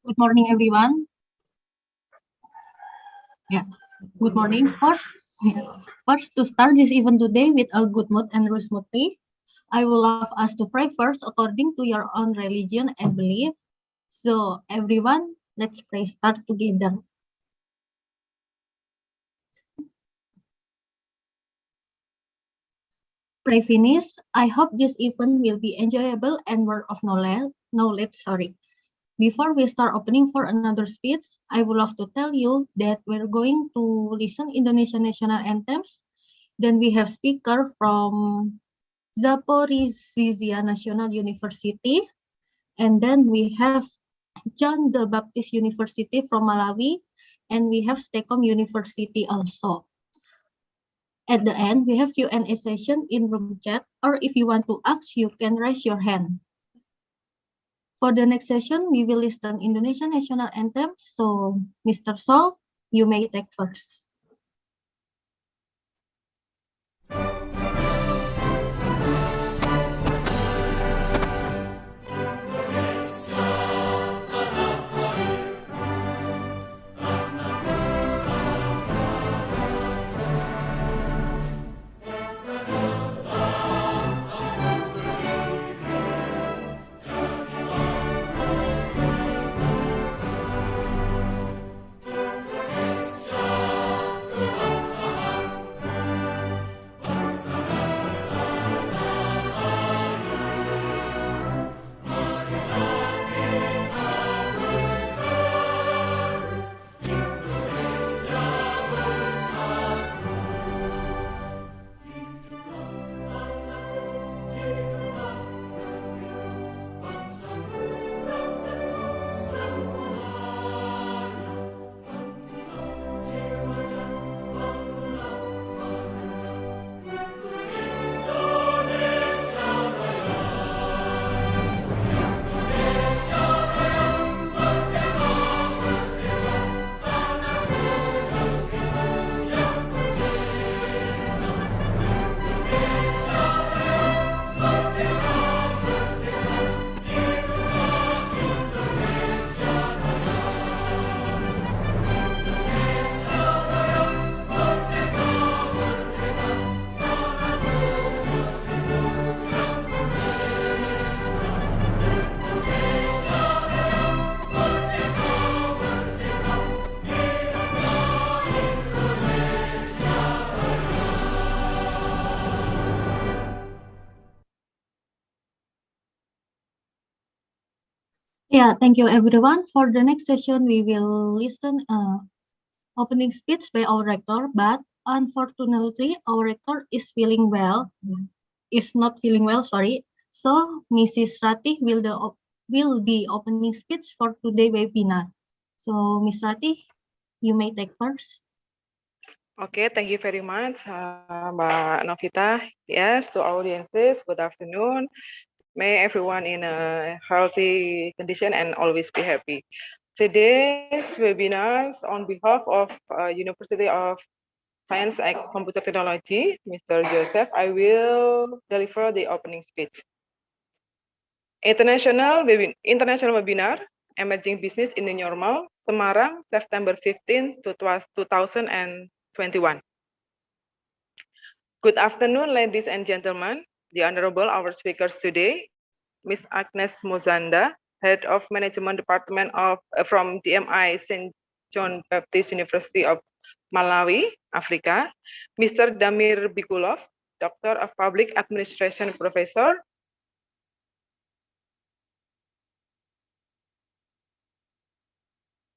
Good morning, everyone. Yeah, good morning. First to start this event today with a good mood and smoothly, I would love us to pray first according to your own religion and belief. So, everyone, let's pray start together. Pray finish. I hope this event will be enjoyable and word of knowledge. Before we start opening for another speech, I would love to tell you that we're going to listen Indonesian national anthems. Then we have speaker from Zaporizhzhia National University, and then we have John the Baptist University from Malawi, and we have STEKOM University also. At the end, we have Q&A session in room chat, or if you want to ask, you can raise your hand. For the next session, we will listen Indonesian national anthem. So, Mr. Sol, you may take first. Yeah, thank you everyone. For the next session, we will listen opening speech by our rector, but unfortunately, our rector is not feeling well, sorry. So, Mrs. Ratih will the opening speech for today webinar. So, Miss Ratih, you may take first. Okay, thank you very much, Mbak Novita. Yes, to audiences, good afternoon. May everyone in a healthy condition and always be happy. Today's webinars on behalf of University of Science and Computer Technology, Mr. Joseph, I will deliver the opening speech. International webinar, Emerging Business in the Normal, Semarang, September 15, 2021. Good afternoon, ladies and gentlemen. The Honorable our speakers today, Ms. Agness Mosanda, Head of Management Department from DMI St. John Baptist University of Malawi, Africa, Mr. Damir Bikulov, Doctor of Public Administration Professor,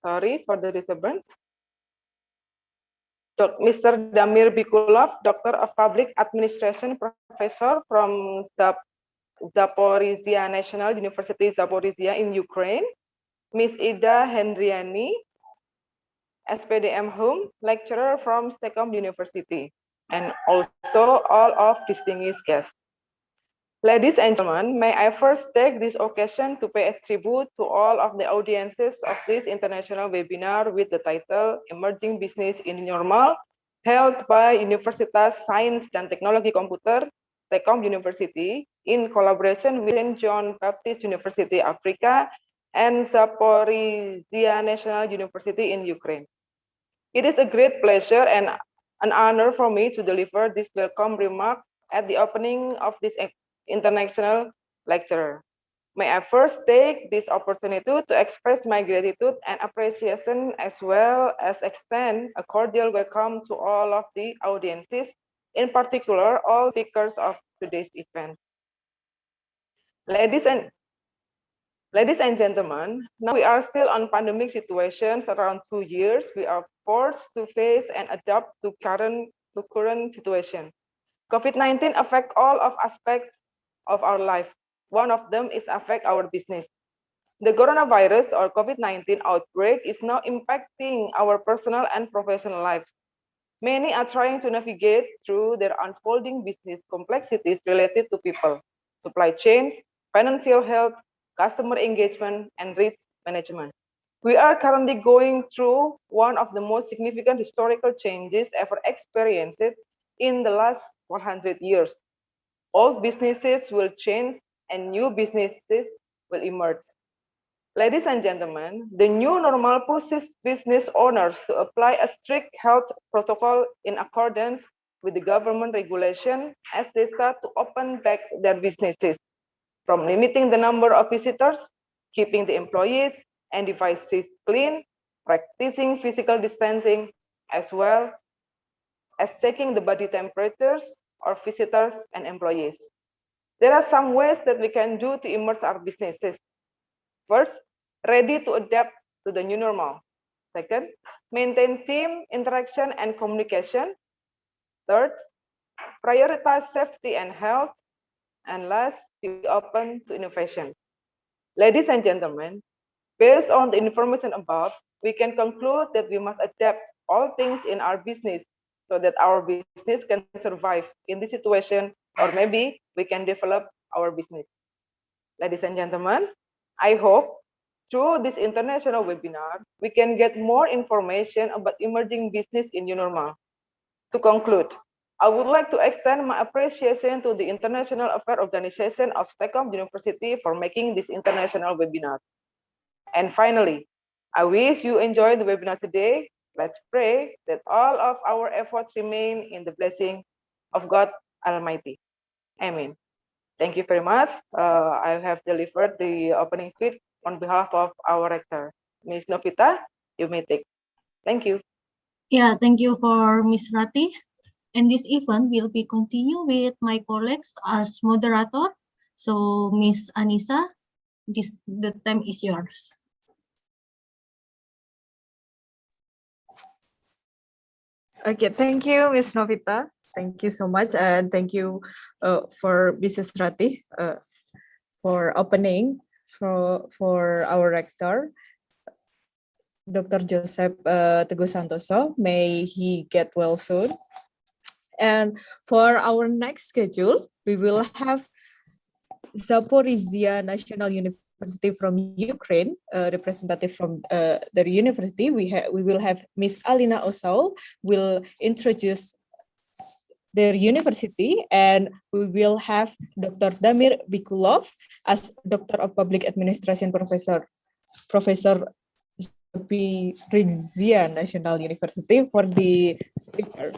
sorry for the disturbance, Mr. Damir Bikulov, Doctor of Public Administration Professor from Zaporizhzhia National University, Zaporizhzhia in Ukraine, Ms. Ida Hendriyani, S.Pd. M.Hum, lecturer from STEKOM University, and also all of distinguished guests. Ladies and gentlemen, may I first take this occasion to pay a tribute to all of the audiences of this international webinar with the title Emerging Business in Normal, held by Universitas Sains dan Teknologi Komputer, Tekkom University, in collaboration with St. John Baptist University, Africa, and Zaporizhzhia National University in Ukraine. It is a great pleasure and an honor for me to deliver this welcome remark at the opening of this international lecture. May I first take this opportunity to express my gratitude and appreciation, as well as extend a cordial welcome to all of the audiences, in particular all speakers of today's event. Ladies and gentlemen, now we are still on pandemic situations around 2 years. We are forced to face and adapt to current situation. COVID-19 affect all of aspects of our life. One of them is affect our business. The coronavirus or COVID-19 outbreak is now impacting our personal and professional lives. Many are trying to navigate through their unfolding business complexities related to people, supply chains, financial health, customer engagement, and risk management. We are currently going through one of the most significant historical changes ever experienced in the last 100 years. Old businesses will change and new businesses will emerge. Ladies and gentlemen, the new normal pushes business owners to apply a strict health protocol in accordance with the government regulation as they start to open back their businesses, from limiting the number of visitors, keeping the employees and devices clean, practicing physical distancing, as well as checking the body temperatures of visitors and employees. There are some ways that we can do to immerse our businesses. First, ready to adapt to the new normal. Second, maintain team interaction and communication. Third, prioritize safety and health. And last, be open to innovation. Ladies and gentlemen, based on the information above, we can conclude that we must adapt all things in our business so that our business can survive in this situation, or maybe we can develop our business. Ladies and gentlemen, I hope through this international webinar, we can get more information about emerging business in new normal. To conclude, I would like to extend my appreciation to the International Affairs Organization of STEKOM University for making this international webinar. And finally, I wish you enjoyed the webinar today. Let's pray that all of our efforts remain in the blessing of God Almighty. Amen. Thank you very much. I have delivered the opening speech on behalf of our rector. Ms. Novita, you may take. Thank you. Yeah, thank you for Ms. Rati. And this event will be continue with my colleagues as moderator. So Ms. Anissa, the time is yours. Okay, thank you, Ms. Novita. Thank you so much, and thank you for Mrs. Rati for opening for our rector, Dr. Joseph Teguh Santoso. May he get well soon. And for our next schedule, we will have Zaporizhzhia National University from Ukraine, representative from the university. We will have Miss Alina Osau will introduce their university, and we will have Dr. Damir Bikulov as Doctor of Public Administration Professor Zaporizhzhia National University for the speaker.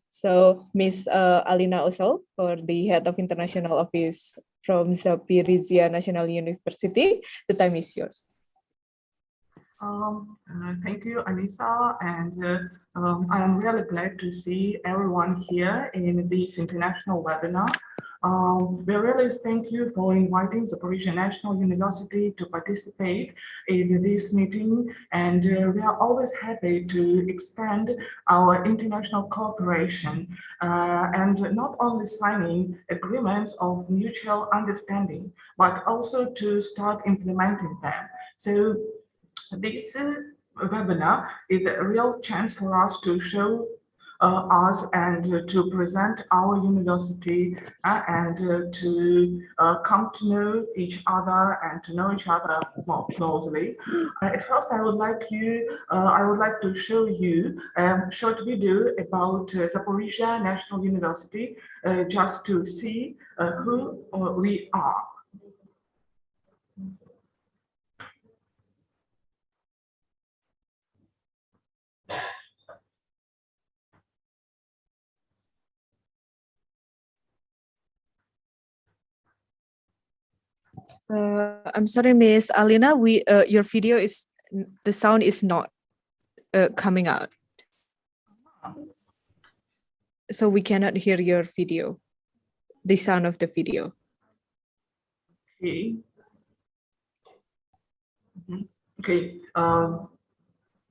So Miss Alina Osau for the Head of International Office from Zaporizhzhia National University. The time is yours. Thank you, Anissa, and I am really glad to see everyone here in this international webinar. We really thank you for inviting Zaporizhzhia National University to participate in this meeting, and we are always happy to extend our international cooperation and not only signing agreements of mutual understanding, but also to start implementing them. So this webinar is a real chance for us to show us and to present our university and to come to know each other and to know each other more closely. At first, I would like to show you a short video about Zaporizhzhia National University, just to see who we are. I'm sorry, Miss Alina. Your video is the sound is not coming out, so we cannot hear your video. The sound of the video. Okay. Okay.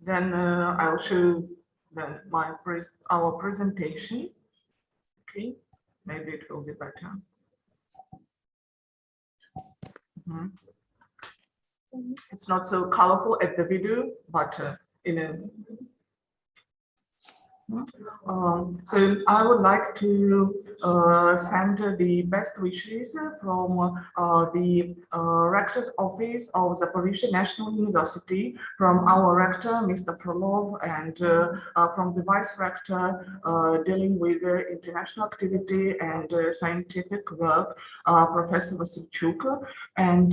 Then I'll show our presentation. Okay. Maybe it will be better. It's not so colorful at the video, but in a so I would like to send the best wishes from the Rector's Office of Zaporizhzhia National University, from our Rector, Mr. Bikulov, and from the Vice Rector dealing with international activity and scientific work, Professor Vasilchuk. And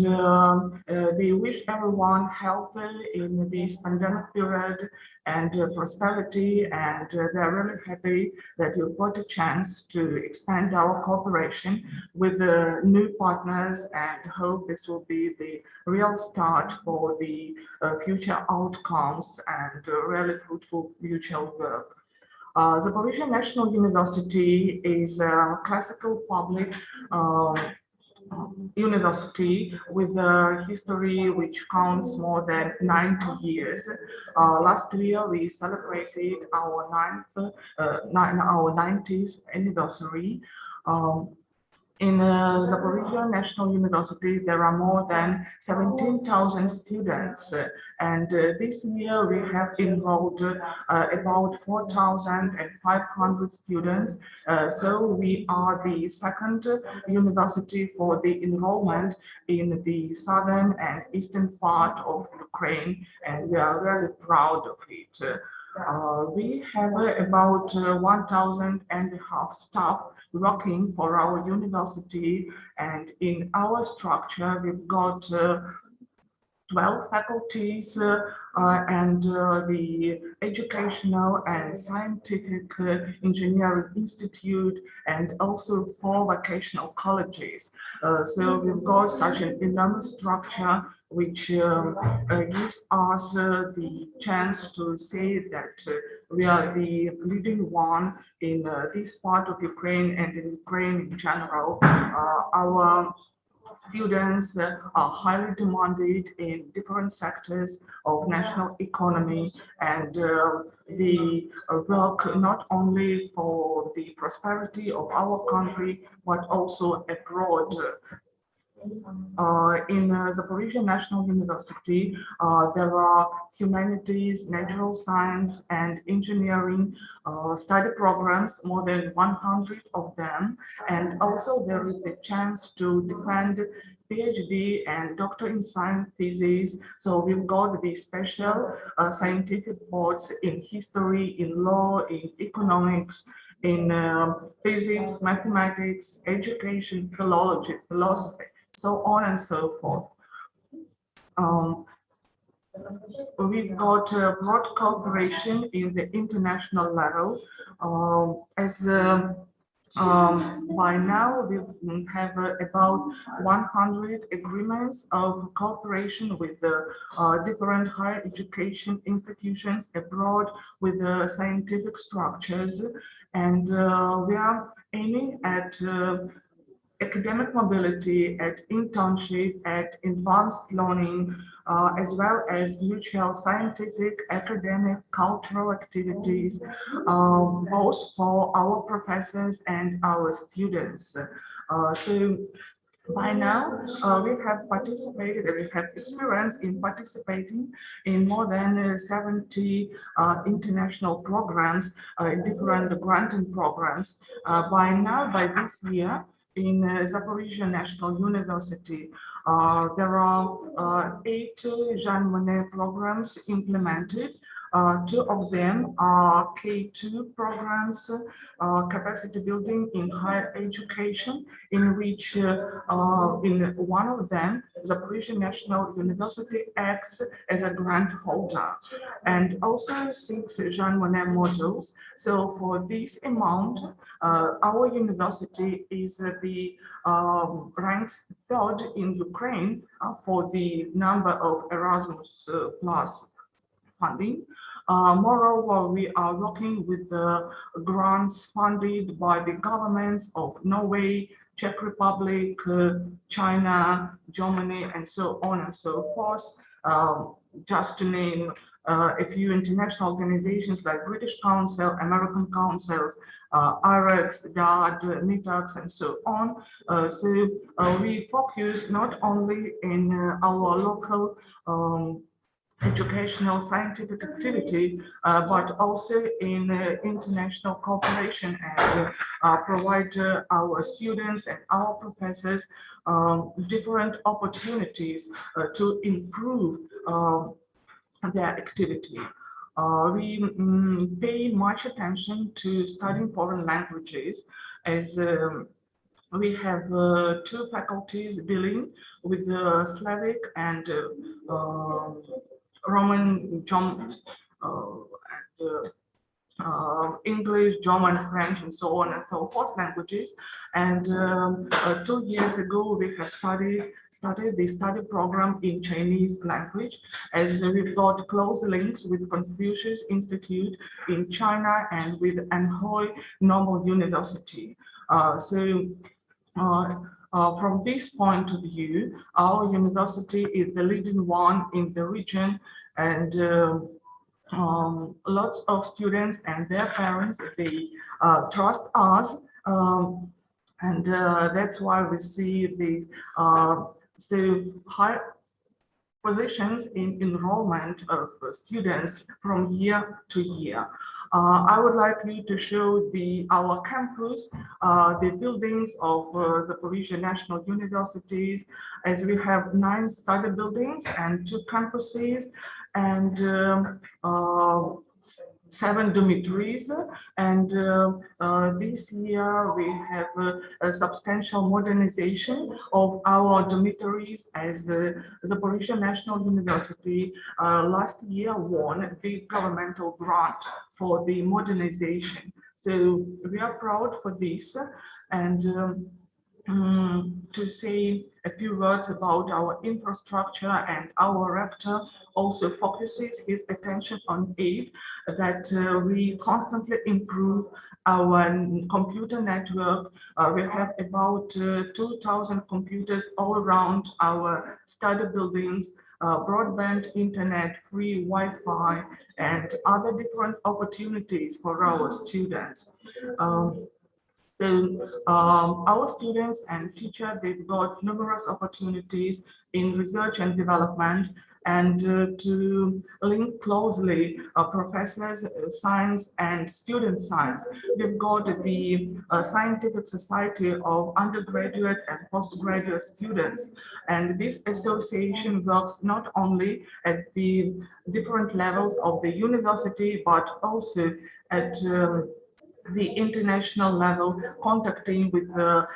they wish everyone health in this pandemic period and prosperity, and they're really happy that you've got a chance to expand our cooperation with the new partners, and hope this will be the real start for the future outcomes and really fruitful mutual work. Zaporizhzhia National University is a classical public university with a history which counts more than 90 years. Last year we celebrated our 90th anniversary. In Zaporizhzhia National University, there are more than 17,000 students, and this year we have enrolled about 4,500 students. So we are the second university for the enrollment in the southern and eastern part of Ukraine, and we are really proud of it. We have about 1,500 staff working for our university, and in our structure we've got 12 faculties and the Educational and Scientific Engineering Institute, and also 4 vocational colleges. So we've got such an enormous structure which gives us the chance to say that we are the leading one in this part of Ukraine and in Ukraine in general. Our students are highly demanded in different sectors of national economy, and they work not only for the prosperity of our country, but also abroad. In Zaporizhzhia National University, there are humanities, natural science, and engineering study programs, more than 100 of them. And also there is the chance to defend PhD and Doctor in Science thesis. So we've got the special scientific boards in history, in law, in economics, in physics, mathematics, education, philology, philosophy, so on and so forth. We've got broad cooperation in the international level. By now we have about 100 agreements of cooperation with the different higher education institutions abroad, with the scientific structures, and we are aiming at academic mobility, at internship, at advanced learning, as well as mutual scientific, academic, cultural activities, both for our professors and our students. So by now, we have participated, we have experience in participating in more than 70 international programs, different granting programs. By now, by this year, in Zaporizhzhia National University, there are 8 Jean Monnet programs implemented. Two of them are K2 programs, capacity building in higher education, in which in one of them, Zaporizhzhia National University acts as a grant holder, and also 6 Jean Monnet modules. So for this amount, our university is the ranks third in Ukraine for the number of Erasmus Plus funding. Moreover, we are working with the grants funded by the governments of Norway, Czech Republic, China, Germany, and so on and so forth. Just to name a few international organizations like British Council, American Councils, IREX, DAD, MITAX, and so on. We focus not only in our local educational scientific activity, but also in international cooperation, and provide our students and our professors different opportunities to improve their activity. We pay much attention to studying foreign languages, as we have 2 faculties dealing with the Slavic and Roman, English, German, French, and so on and so forth languages. And 2 years ago, we have started the study program in Chinese language, as we've got close links with Confucius Institute in China and with Anhui Normal University. From this point of view, our university is the leading one in the region, and lots of students and their parents, they trust us, and that's why we see the high positions in enrollment of students from year to year. I would like you to show our campus, the buildings of Zaporizhzhia National University, as we have 9 study buildings and 2 campuses, and 7 dormitories. And this year we have a substantial modernization of our dormitories, as the Zaporizhzhia National University last year won a big governmental grant for the modernization. So we are proud for this, and to say a few words about our infrastructure, and our rector also focuses his attention on it, that we constantly improve our computer network. We have about 2,000 computers all around our study buildings, broadband internet, free Wi-Fi, and other different opportunities for our students. Our students and teachers, they've got numerous opportunities in research and development, and to link closely professors science and student science. We've got the Scientific Society of undergraduate and postgraduate students, and this association works not only at the different levels of the university, but also at the international level, contacting with the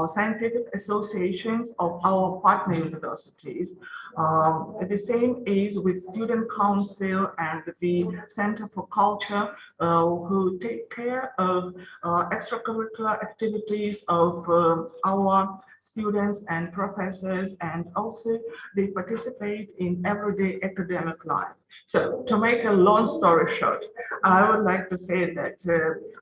scientific associations of our partner universities. The same is with Student Council and the Center for Culture, who take care of extracurricular activities of our students and professors, and also they participate in everyday academic life. So, to make a long story short, I would like to say that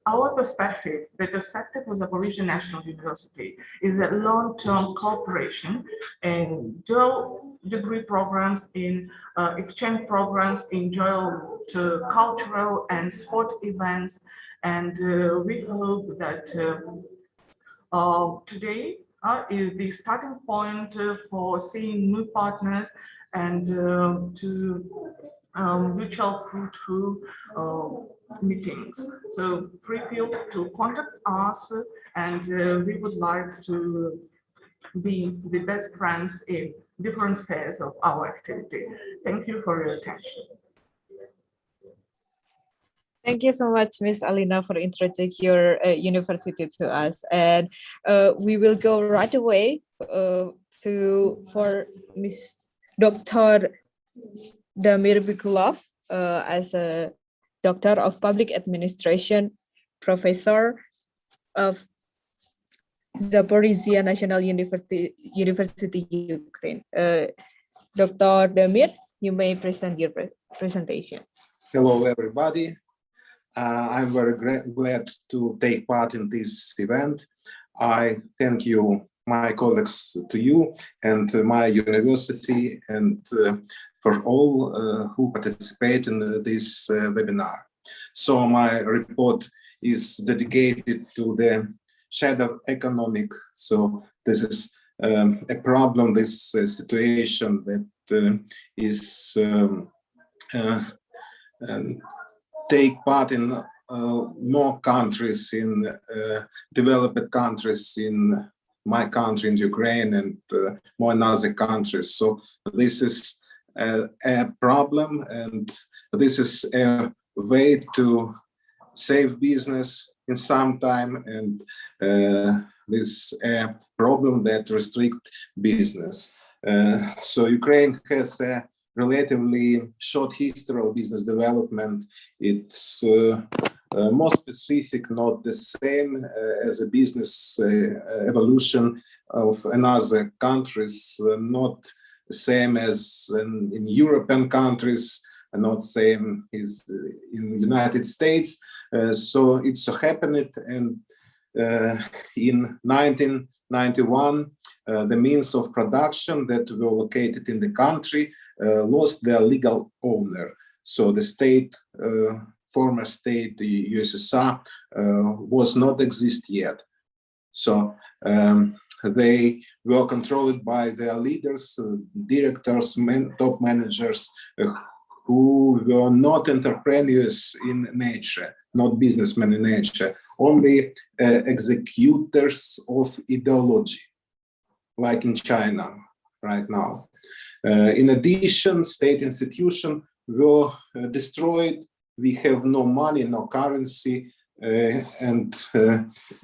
our perspective, the perspective of Zaporizhzhia National University, is a long-term cooperation in dual degree programs, in exchange programs, in joint cultural and sport events, and we hope that today is the starting point for seeing new partners, and to mutual fruitful meetings. So feel to contact us, and we would like to be the best friends in different spheres of our activity. Thank you for your attention. Thank you so much, Miss Alina, for introducing your university to us. And we will go right away for Miss Dr. Damir Bikulov as a Doctor of Public Administration, Professor of Zaporizhzhia National University, Ukraine. Dr. Damir, you may present your presentation. Hello, everybody. I'm very glad to take part in this event. I thank you, my colleagues, to you and my university, and for all who participate in this webinar. So my report is dedicated to the shadow economic. So this is a problem, this situation that is take part in more countries, in developed countries, in my country, in Ukraine, and more in other countries. So this is a problem, and this is a way to save business in some time, and this a problem that restrict business. So Ukraine has a relatively short history of business development. It's more specific, not the same as a business evolution of another countries, not the same as in European countries, not same as in United States. So it so happened, and in 1991, the means of production that were located in the country lost their legal owner. So the state, former state, the USSR, was not exist yet. So they were controlled by their leaders, directors, top managers, who were not entrepreneurs in nature, not businessmen in nature, only executors of ideology, like in China right now. In addition, state institutions were destroyed. We have no money, no currency, and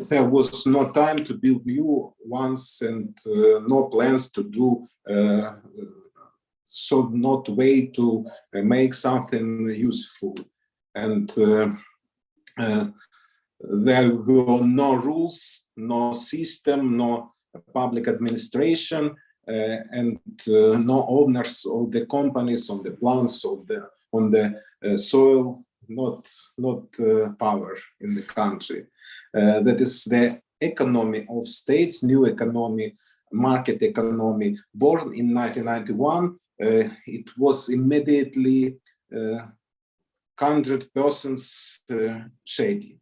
there was no time to build new ones, and no plans to do so, not way to make something useful. And there were no rules, no system, no public administration, and no owners of the companies, on the plants, on the soil, not power in the country. That is the economy of states, new economy, market economy, born in 1991. It was immediately 100% shady.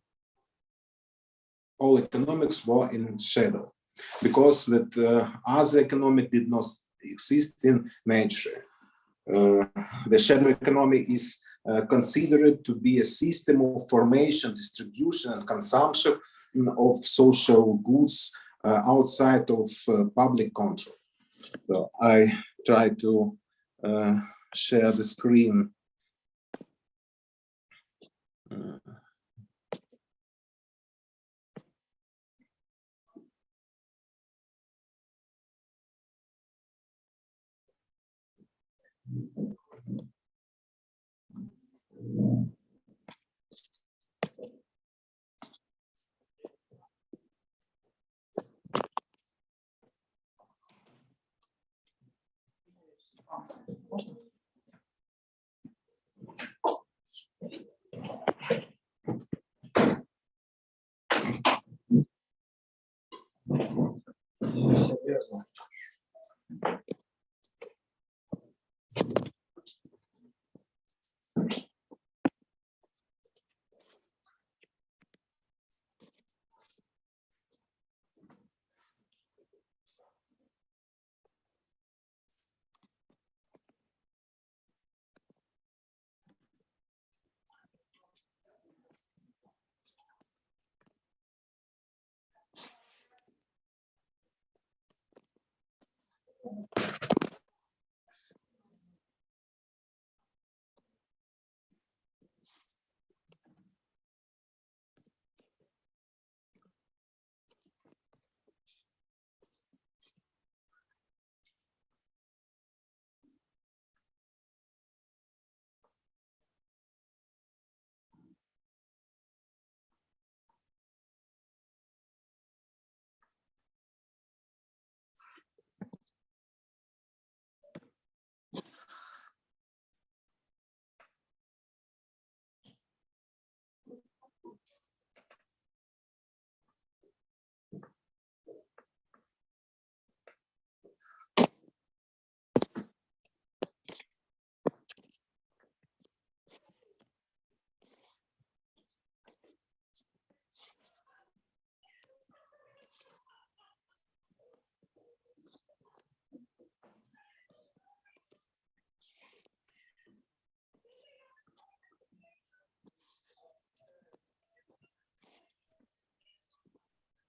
All economics were in shadow, because that other economic did not exist in nature. The shadow economy is considered to be a system of formation, distribution, and consumption of social goods outside of public control. So I try to share the screen.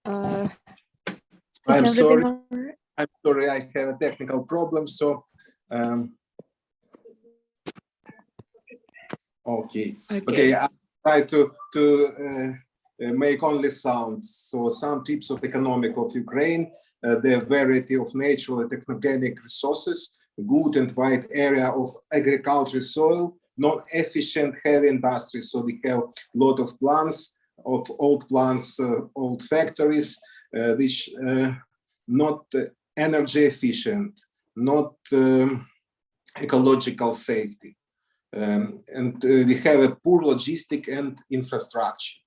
I'm sorry. All right? I'm sorry, I have a technical problem. So, okay. I try to make only sounds. So, some tips of economic of Ukraine, the variety of natural and technogenic resources, good and wide area of agriculture soil, non-efficient heavy industry. So we have a lot of plants, old factories, which not energy efficient, not ecological safety. And we have a poor logistic and infrastructure.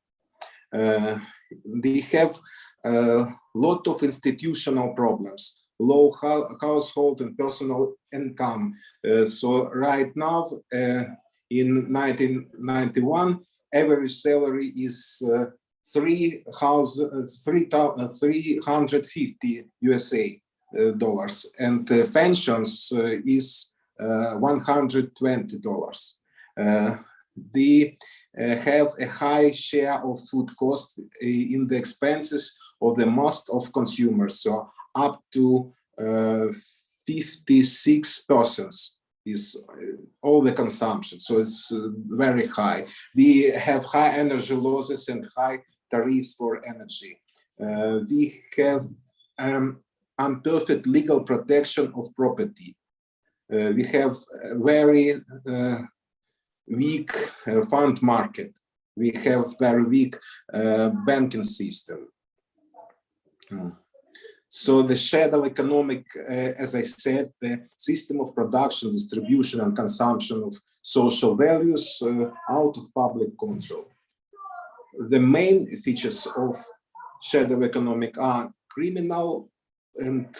We have a lot of institutional problems, low household and personal income. So right now, in 1991, average salary is $350 USA dollars, and pensions is $120. They have a high share of food costs in the expenses of the most of consumers, so up to 56% is all the consumption, so it's very high. We have high energy losses and high tariffs for energy. We have imperfect legal protection of property. We have very weak fund market. We have very weak banking system. So the shadow economic, as I said, the system of production, distribution, and consumption of social values out of public control. The main features of shadow economic are criminal and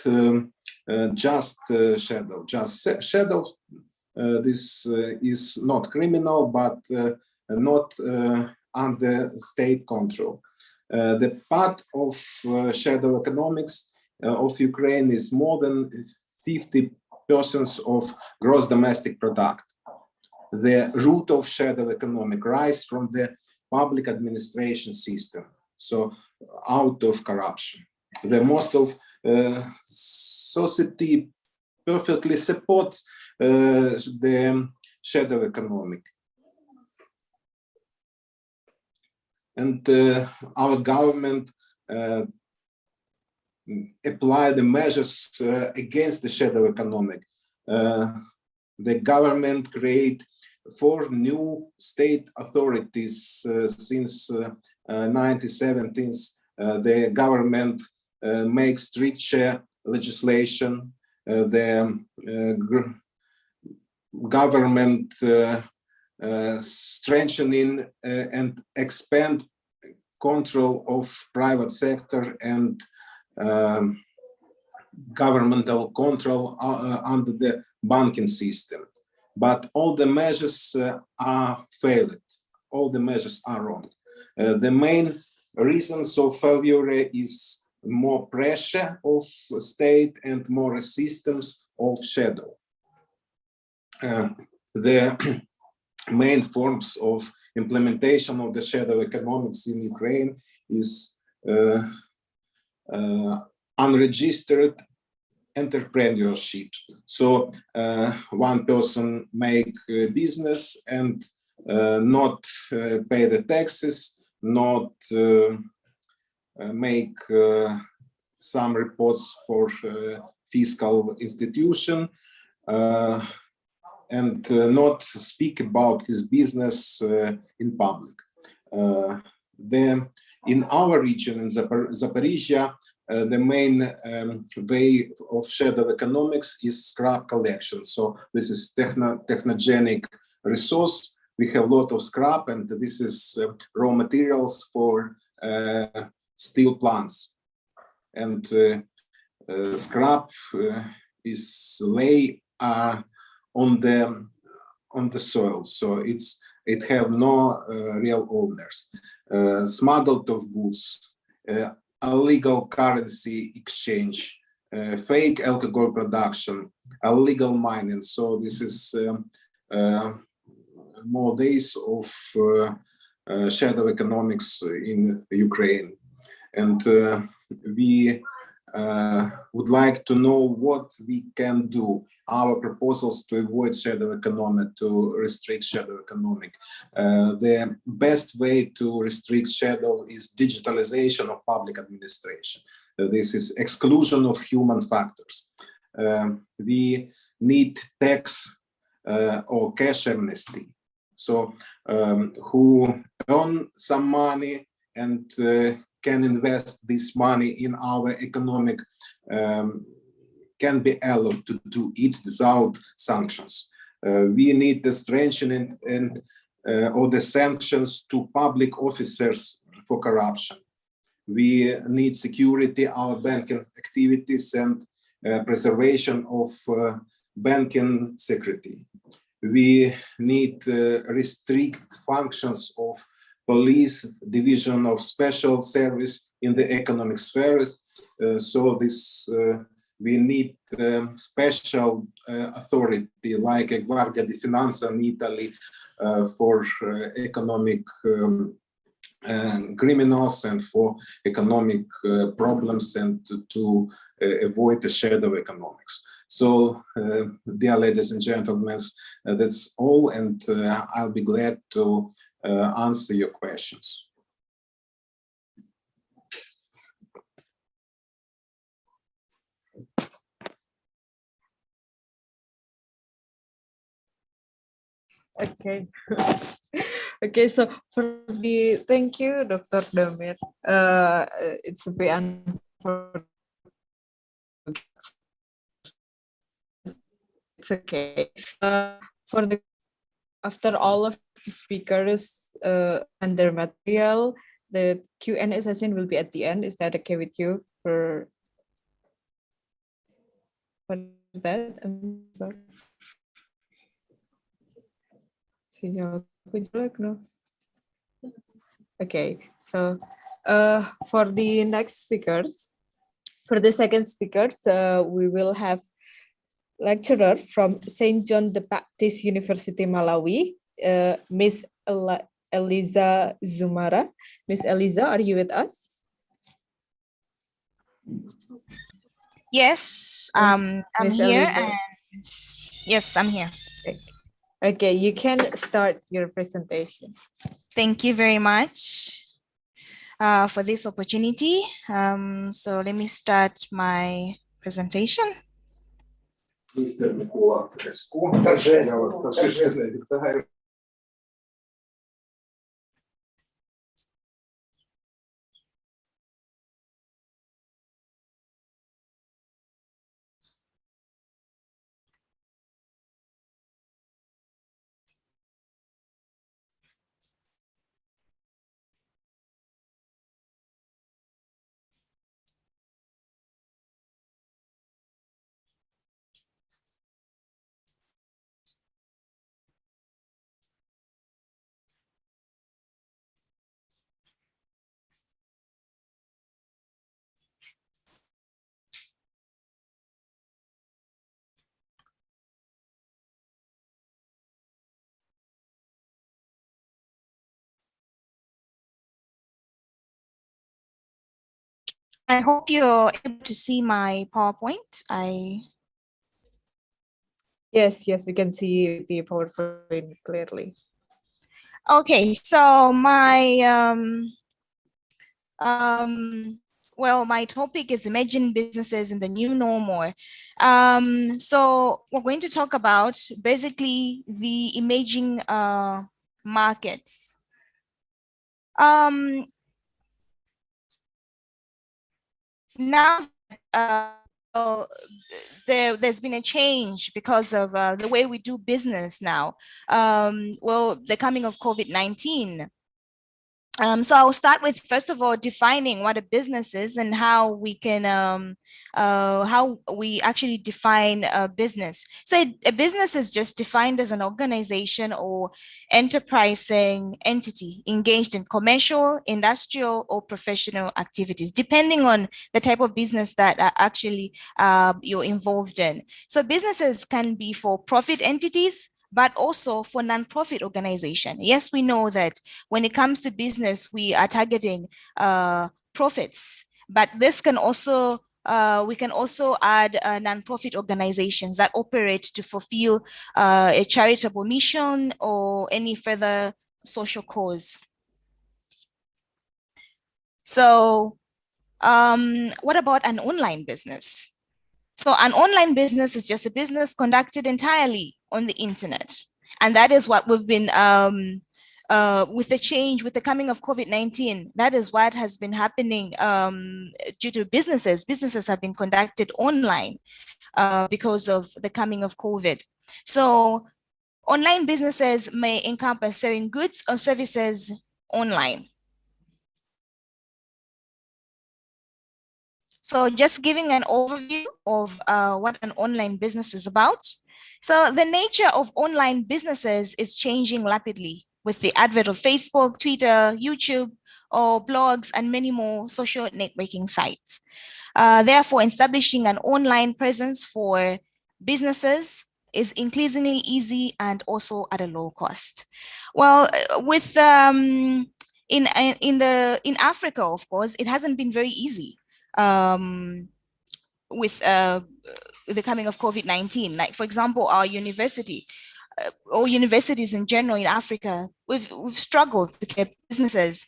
just shadow. Just shadow, this is not criminal, but not under state control. The part of shadow economics of Ukraine is more than 50% of gross domestic product. The root of shadow economic rise from the public administration system, so out of corruption. The most of society perfectly supports the shadow economic. And our government apply the measures against the shadow economic. The government create 4 new state authorities since 1970s. The government makes stricter legislation. The government strengthening and expand control of private sector and governmental control under the banking system. But all the measures are failed. All the measures are wrong. The main reasons of failure is more pressure of state and more resistance of shadow. The main forms of implementation of the shadow economics in Ukraine is unregistered entrepreneurship. So one person make a business and not pay the taxes, not make some reports for fiscal institution, and not speak about his business in public. In our region, in Zaporizhzhia, the main way of shadow economics is scrap collection. So this is technogenic resource. We have a lot of scrap, and this is raw materials for steel plants. And scrap is lay on the soil, so it have no real owners. Smuggled of goods, illegal currency exchange, fake alcohol production, illegal mining. So this is more days of shadow economics in Ukraine. and we would like to know what we can do. Our proposals to avoid shadow economy, to restrict shadow economy. The best way to restrict shadow is digitalization of public administration. This is exclusion of human factors. We need tax or cash amnesty. So who earn some money and can invest this money in our economic can be allowed to do it without sanctions. We need the strengthening and or the sanctions to public officers for corruption. We need security our banking activities and preservation of banking security. We need restrict functions of police division of special service in the economic spheres. So this we need special authority like a Guardia di Finanza in Italy for economic criminals and for economic problems and to avoid the shadow economics. So, dear ladies and gentlemen, that's all, and I'll be glad to answer your questions. Okay. Okay, so thank you, Dr. Damir. It's a bit unfortunate. It's okay. After all of the speakers and their material, the Q&A session will be at the end. Is that okay with you for that? I'm sorry. Okay, so for the next speakers, for the second speakers, we will have lecturer from St. John the Baptist University, Malawi, Miss Eliza Zumara. Miss Eliza, are you with us? Yes, I'm here. And yes, I'm here. Okay, you can start your presentation. Thank you very much for this opportunity. So let me start my presentation. I hope you're able to see my PowerPoint. Yes, we can see the PowerPoint clearly. Okay, so my my topic is emerging businesses in the new normal. So we're going to talk about basically the emerging markets. Now there's been a change because of the way we do business now. The coming of COVID-19. So I'll start with, first of all, defining what a business is and how we can, how we actually define a business. So a business is just defined as an organization or enterprising entity engaged in commercial, industrial, or professional activities, depending on the type of business that actually you're involved in. So businesses can be for profit entities, but also for nonprofit organization. Yes, we know that when it comes to business, we are targeting profits, but this can also we can also add non-profit organizations that operate to fulfill a charitable mission or any further social cause. So what about an online business? So an online business is just a business conducted entirely on the internet. And that is what we've been, with the change, with the coming of COVID-19, that is what has been happening due to businesses. Businesses have been conducted online because of the coming of COVID. So online businesses may encompass selling goods or services online. So just giving an overview of what an online business is about. So the nature of online businesses is changing rapidly with the advent of Facebook, Twitter, YouTube, or blogs, and many more social networking sites. Therefore, establishing an online presence for businesses is increasingly easy and also at a low cost. Well, with in Africa, of course, it hasn't been very easy. With the coming of COVID-19. Like, for example, our university, or universities in general in Africa, we've struggled to keep businesses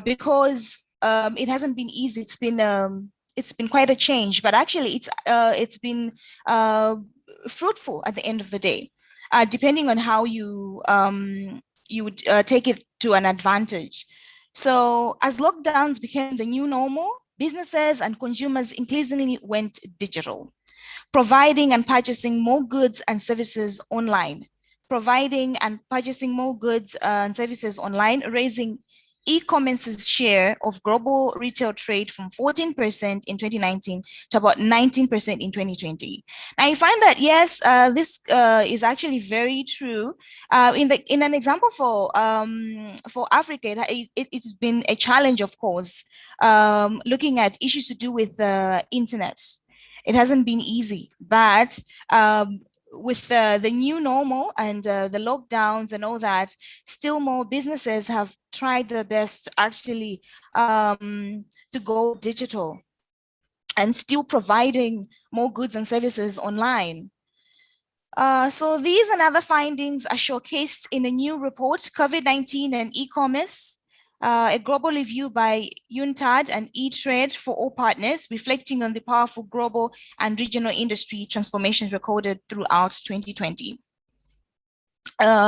because it hasn't been easy. It's been quite a change, but actually it's been fruitful at the end of the day, depending on how you would take it to an advantage. So as lockdowns became the new normal, businesses and consumers increasingly went digital, providing and purchasing more goods and services online, raising e-commerce's share of global retail trade from 14% in 2019 to about 19% in 2020. Now, I find that, yes, this is actually very true. In an example for Africa, it's been a challenge, of course, looking at issues to do with the internet. It hasn't been easy, but with the new normal and the lockdowns and all that, still more businesses have tried their best actually to go digital and still providing more goods and services online. So these and other findings are showcased in a new report, COVID-19 and e-commerce, a global review by UNTAD and E-Trade for all partners, reflecting on the powerful global and regional industry transformations recorded throughout 2020.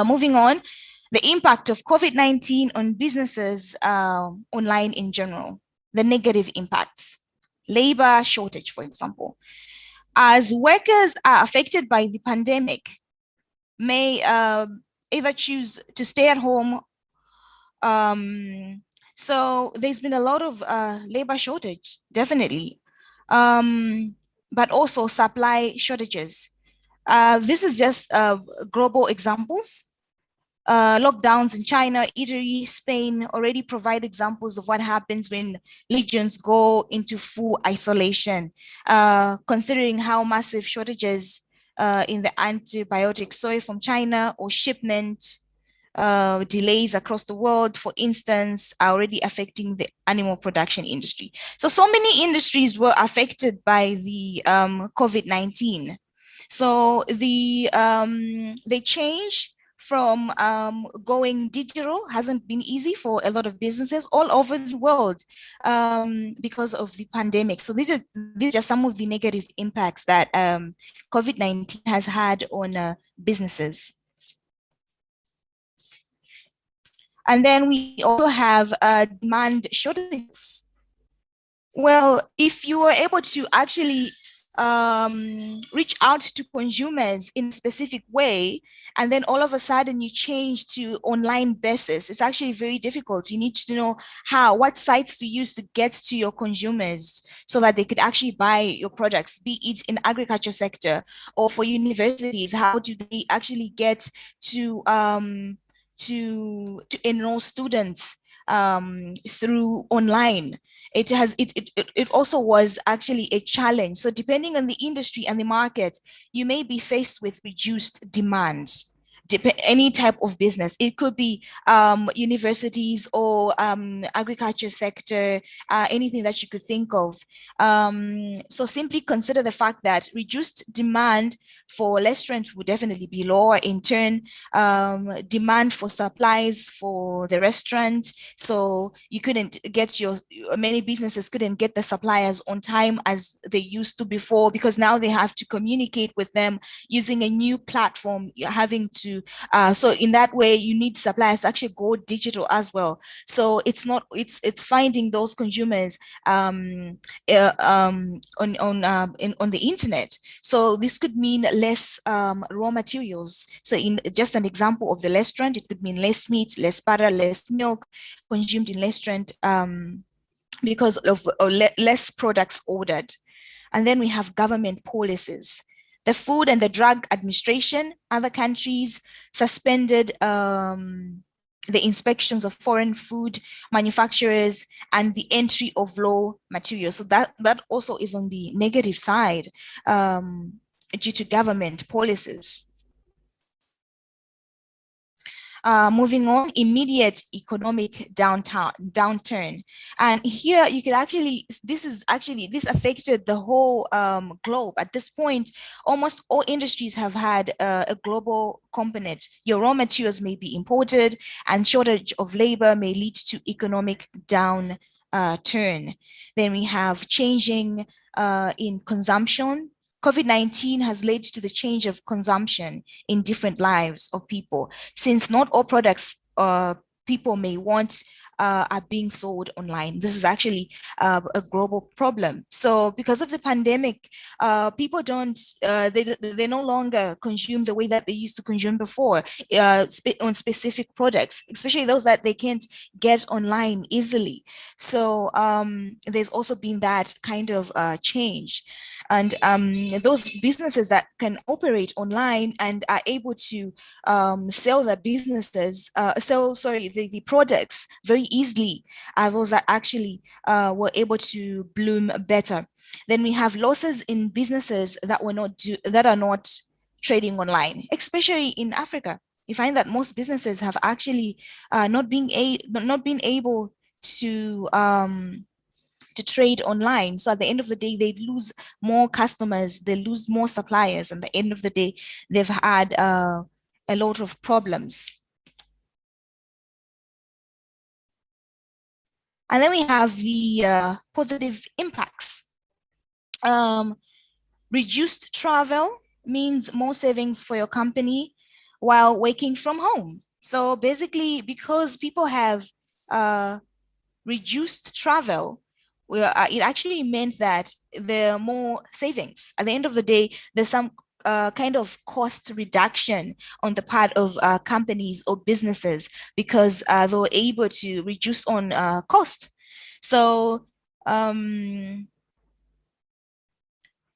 Moving on, the impact of COVID-19 on businesses online in general, the negative impacts, labor shortage, for example. As workers are affected by the pandemic, may either choose to stay at home. So there's been a lot of labor shortage, definitely, but also supply shortages. This is just global examples. Lockdowns in China, Italy, Spain already provide examples of what happens when regions go into full isolation, considering how massive shortages in the antibiotic soy from China or shipment delays across the world, for instance, are already affecting the animal production industry. So many industries were affected by the COVID-19. So the change from going digital hasn't been easy for a lot of businesses all over the world because of the pandemic. So these are just some of the negative impacts that COVID-19 has had on businesses. And then we also have demand shortages. Well, if you are able to actually reach out to consumers in a specific way, and then all of a sudden you change to online basis, it's actually very difficult. You need to know what sites to use to get to your consumers so that they could actually buy your products, be it in agriculture sector or for universities. How do they actually get to enroll students through online? It also was actually a challenge. So depending on the industry and the market, you may be faced with reduced demand. any type of business. It could be universities or agriculture sector, anything that you could think of. So simply consider the fact that reduced demand for restaurants would definitely be lower. In turn, demand for supplies for the restaurant. So you couldn't get many businesses couldn't get the suppliers on time as they used to before, because now they have to communicate with them using a new platform, having to, so in that way, you need suppliers to actually go digital as well. So it's finding those consumers on the internet. So this could mean less raw materials. So in just an example of the restaurant, it could mean less meat, less butter, less milk consumed in restaurant because of less products ordered. And then we have government policies. The Food and the Drug Administration, other countries suspended the inspections of foreign food manufacturers and the entry of raw materials. So that also is on the negative side due to government policies. Moving on, immediate economic downturn. And here you could actually, this affected the whole globe. At this point, almost all industries have had a global component. Your raw materials may be imported, and shortage of labor may lead to economic downturn. Then we have changing in consumption. COVID-19 has led to the change of consumption in different lives of people, since not all products people may want are being sold online. This is actually a global problem. So because of the pandemic, people they no longer consume the way that they used to consume before on specific products, especially those that they can't get online easily. So there's also been that kind of change. And those businesses that can operate online and are able to sell their businesses, the products very easily, are those that actually were able to bloom better. Then we have losses in businesses that are not trading online, especially in Africa. You find that most businesses have actually not been able to trade online. So at the end of the day, they lose more customers, they lose more suppliers, and at the end of the day, they've had a lot of problems. And then we have the positive impacts. Reduced travel means more savings for your company while working from home. So basically, because people have reduced travel, it actually meant that there are more savings. At the end of the day, there's some kind of cost reduction on the part of companies or businesses, because they were able to reduce on cost. So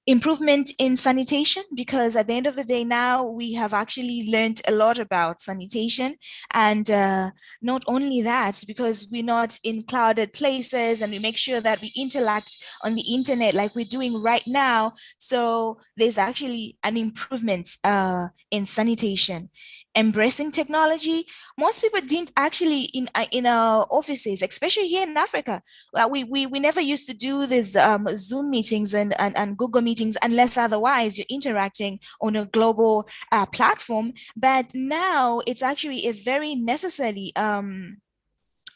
improvement in sanitation, because at the end of the day now we have actually learned a lot about sanitation. And not only that, because we're not in crowded places and we make sure that we interact on the internet like we're doing right now. So there's actually an improvement in sanitation. Embracing technology. Most people didn't actually in our offices, especially here in Africa. We never used to do this Zoom meetings and Google meetings unless otherwise you're interacting on a global platform. But now it's actually a very necessary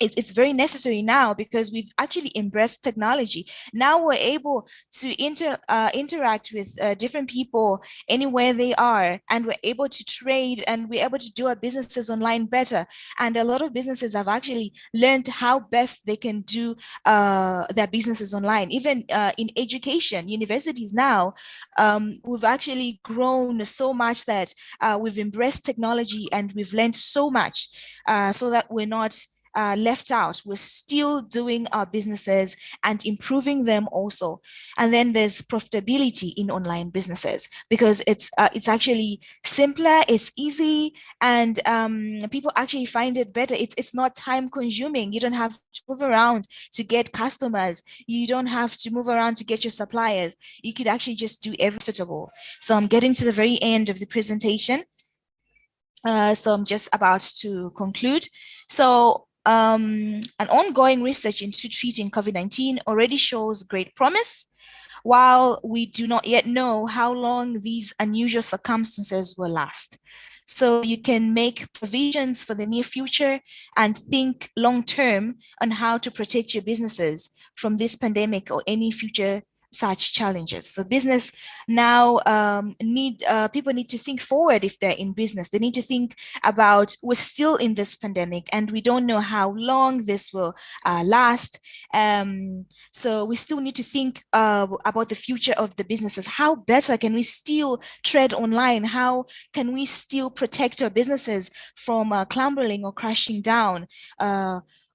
it's very necessary now, because we've actually embraced technology. Now we're able to interact with different people anywhere they are, and we're able to trade, and we're able to do our businesses online better. And a lot of businesses have actually learned how best they can do their businesses online. Even in education, universities now, we've actually grown so much that we've embraced technology, and we've learned so much so that we're not left out. We're still doing our businesses and improving them also. And then there's profitability in online businesses, because it's actually simpler, it's easy, and people actually find it better. It's not time consuming. You don't have to move around to get customers. You don't have to move around to get your suppliers. You could actually just do everything. So I'm getting to the very end of the presentation. So I'm just about to conclude. So an ongoing research into treating COVID-19 already shows great promise, while we do not yet know how long these unusual circumstances will last. So you can make provisions for the near future and think long-term on how to protect your businesses from this pandemic or any future such challenges. So business now people need to think forward. If they're in business, they need to think about, we're still in this pandemic and we don't know how long this will last. So we still need to think about the future of the businesses. How better can we still tread online? How can we still protect our businesses from crumbling or crashing down?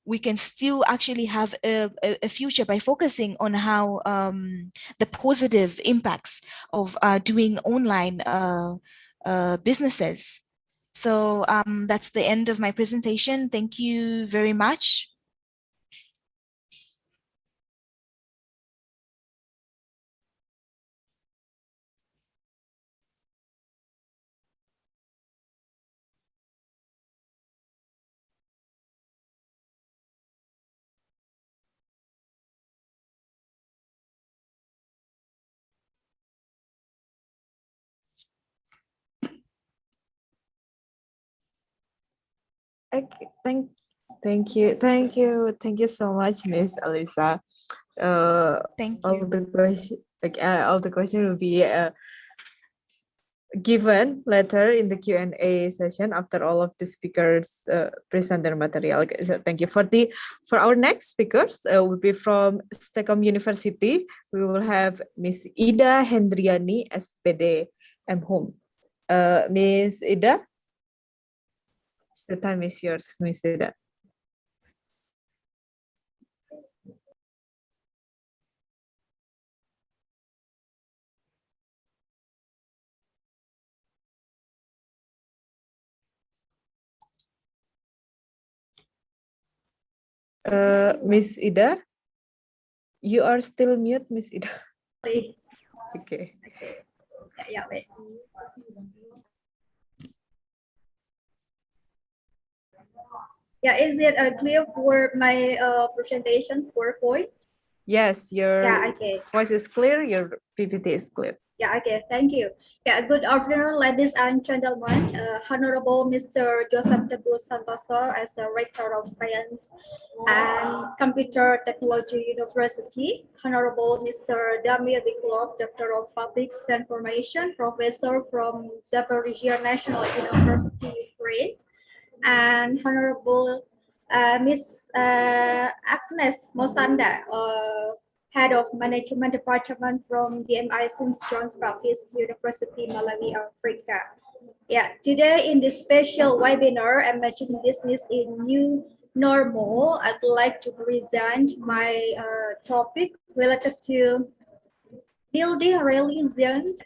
We can still actually have a future by focusing on how the positive impacts of doing online businesses. So that's the end of my presentation. Thank you very much. Okay, thank you so much, Miss Alisa. Thank All you. the question will be given later in the Q&A session after all of the speakers present their material. So thank you. For our next speakers will be from STEKOM University. We will have Miss Ida Hendriyani, S.Pd, M.Hum. Miss Ida, the time is yours, Miss Ida. Miss Ida, you are still mute, Miss Ida. Sorry. Okay. Yeah, wait. Yeah, is it clear for my presentation PowerPoint? Yes, your okay. voice is clear, your PPT is clear. Yeah, okay, thank you. Yeah, good afternoon, ladies and gentlemen. Honorable Mr. Joseph Teguh Santoso as a Rector of Science and Computer Technology University. Honorable Mr. Damir Bikulov, Doctor of Public Information, Professor from Zaporizhzhia National University, Ukraine. And Honorable Miss Agness Mosanda, Head of Management Department from DMI St. John's Baptist University, Malawi, Africa. Yeah, today in this special webinar, Emerging Business in New Normal, I'd like to present my topic related to building resilient.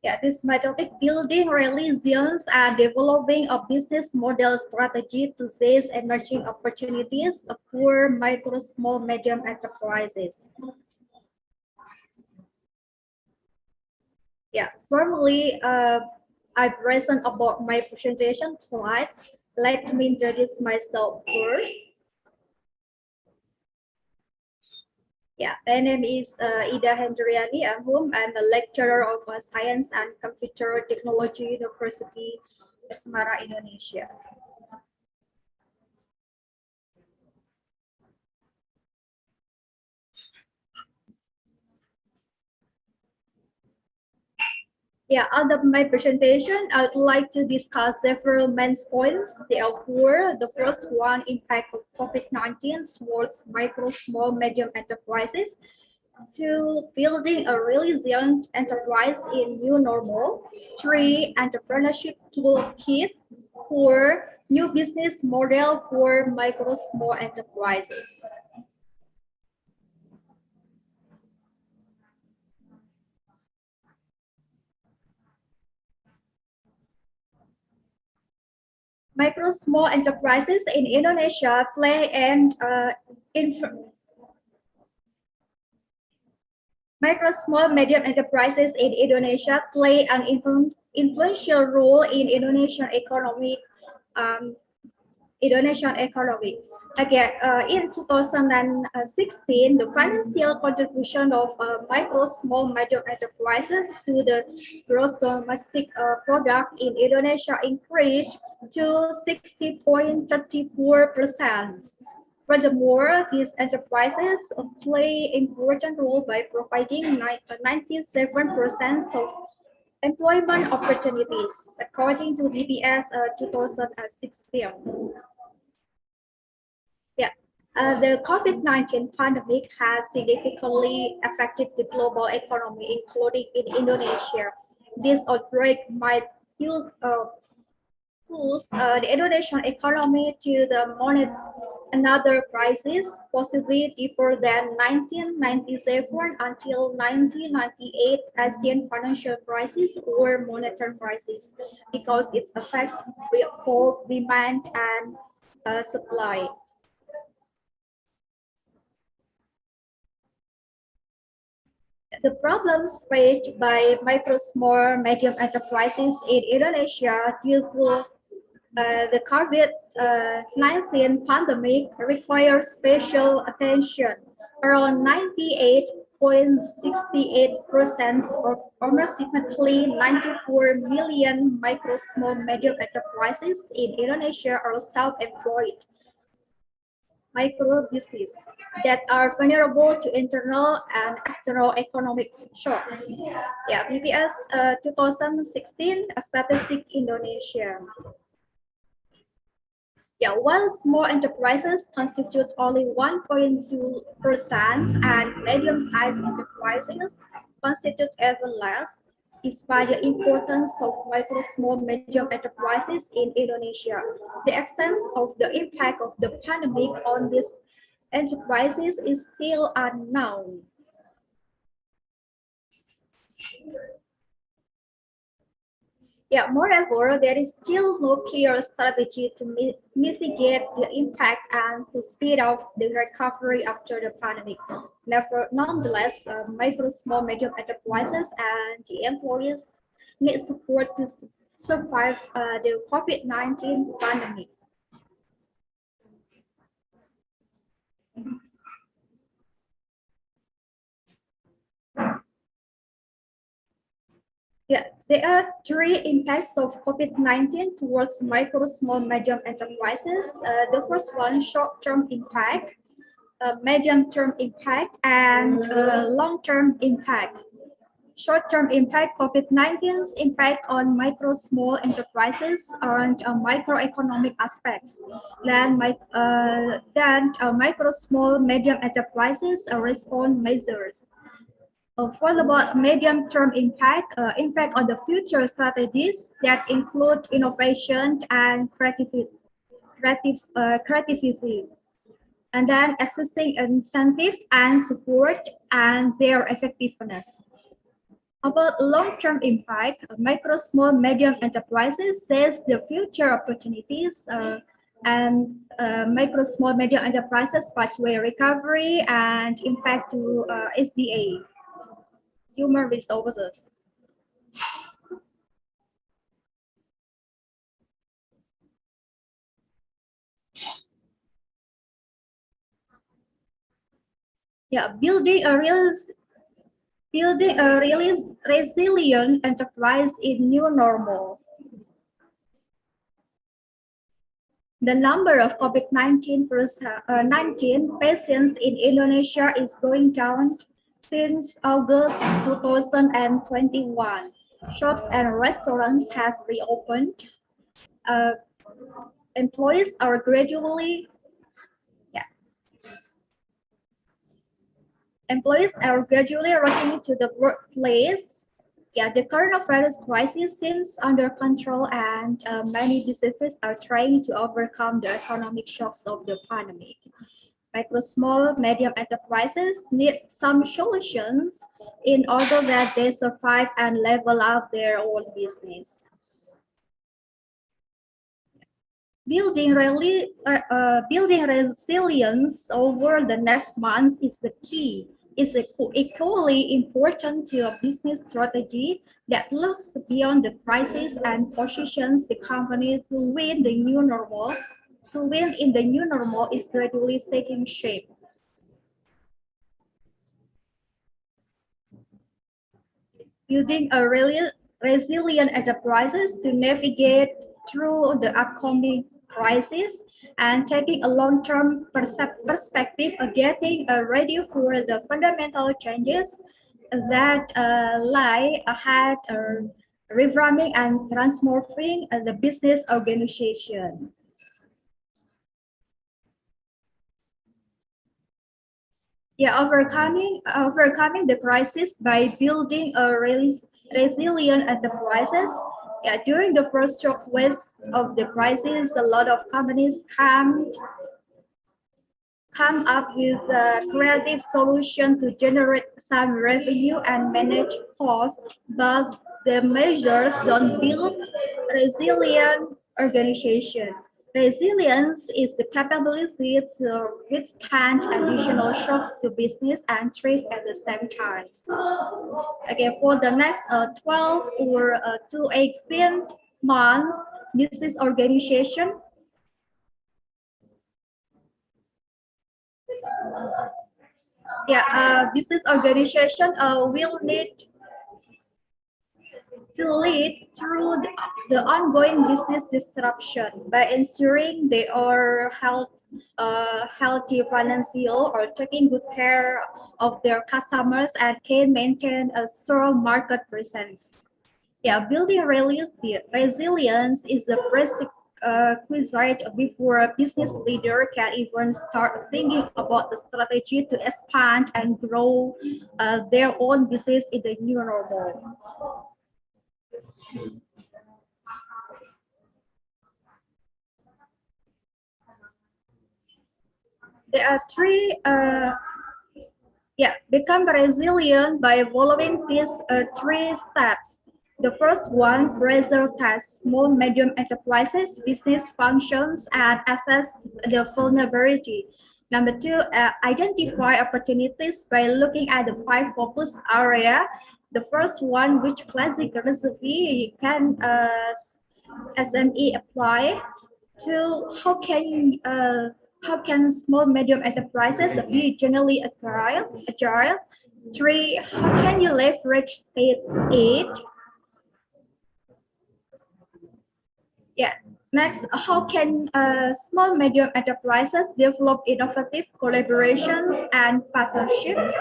Yeah, this is my topic, building resilience and developing a business model strategy to seize emerging opportunities for micro, small, medium enterprises. Yeah, formally, I present about my presentation slides. Let me introduce myself first. Yeah, my name is Ida Hendriyani, whom I'm a lecturer of Science and Computer Technology University, Semarang, Indonesia. Yeah, out of my presentation, I would like to discuss several main points. There are four. The first one, impact of COVID-19 towards micro, small, medium enterprises. Two, building a resilient enterprise in new normal. Three, entrepreneurship toolkit. Four, new business model for micro, small enterprises. Micro, small enterprises in Indonesia play an Micro, small, medium enterprises in Indonesia play an influential role in Indonesian economy. Again, in 2016, the financial contribution of micro, small, medium enterprises to the gross domestic product in Indonesia increased to 60.34%. Furthermore, these enterprises play an important role by providing 97% of employment opportunities, according to BPS 2016. Yeah, the COVID-19 pandemic has significantly affected the global economy, including in Indonesia. This outbreak might push the Indonesian economy to another crisis, possibly deeper than 1997 until 1998 Asian financial crisis or monetary crisis, because it affects both demand and supply. The problems faced by micro, small, medium enterprises in Indonesia due to the COVID-19 pandemic require special attention. Around 98.68% of approximately 94 million micro, small, medium enterprises in Indonesia are self-employed micro business that are vulnerable to internal and external economic shocks. Yeah, BPS 2016 Statistic Indonesia. Yeah, while small enterprises constitute only 1.2% and medium-sized enterprises constitute even less, despite the importance of micro, small, medium enterprises in Indonesia, the extent of the impact of the pandemic on these enterprises is still unknown. Yeah, moreover, there is still no clear strategy to mitigate the impact and to speed up the recovery after the pandemic. Nonetheless, micro, small, medium enterprises and the employees need support to survive the COVID-19 pandemic. Yeah, there are three impacts of COVID-19 towards micro, small, medium enterprises. The first one, short-term impact, medium-term impact, and long-term impact. Short-term impact, COVID-19's impact on micro, small enterprises and microeconomic aspects. Then micro, small, medium enterprises respond measures. For the medium-term impact, impact on the future strategies that include innovation and creativity, and then existing incentive and support and their effectiveness. About long-term impact, micro, small, medium enterprises says the future opportunities and micro, small, medium enterprises pathway recovery and impact to SDA. Human resources. Yeah, building a resilient enterprise in new normal. The number of COVID-19 patients in Indonesia is going down since August 2021. Shops and restaurants have reopened. Employees are gradually returning to the workplace. Yeah, the coronavirus crisis seems under control, and many businesses are trying to overcome the economic shocks of the pandemic. Micro, small, medium enterprises need some solutions in order that they survive and level up their own business. Building resilience over the next month is the key. is equally important to a business strategy that looks beyond the crisis and positions the company to win the new normal. To win in the new normal is gradually taking shape. Building a really resilient enterprises to navigate through the upcoming crisis and taking a long-term perspective of getting ready for the fundamental changes that lie ahead, reframing and transforming the business organization. Yeah, overcoming the crisis by building a resilient enterprises. Yeah, during the first shockwaves of the crisis, a lot of companies come up with a creative solution to generate some revenue and manage costs, but the measures don't build resilient organization. Resilience is the capability to withstand additional shocks to business and thrive at the same time. Okay, for the next 12 or to 18 months, business organization business organization will need to lead through the ongoing business disruption by ensuring they are healthy financial or taking good care of their customers and can maintain a strong market presence. Yeah, building resilience is a prerequisite before a business leader can even start thinking about the strategy to expand and grow their own business in the new normal. There are three, become resilient by following these three steps. The first one, prioritize small, medium enterprises, business functions, and assess the vulnerability. Number two, identify opportunities by looking at the 5 focus area. The first one, which classic recipe can SME apply to how can small medium enterprises be generally agile? 3, how can you leverage state aid? Yeah. Next, how can small medium enterprises develop innovative collaborations and partnerships?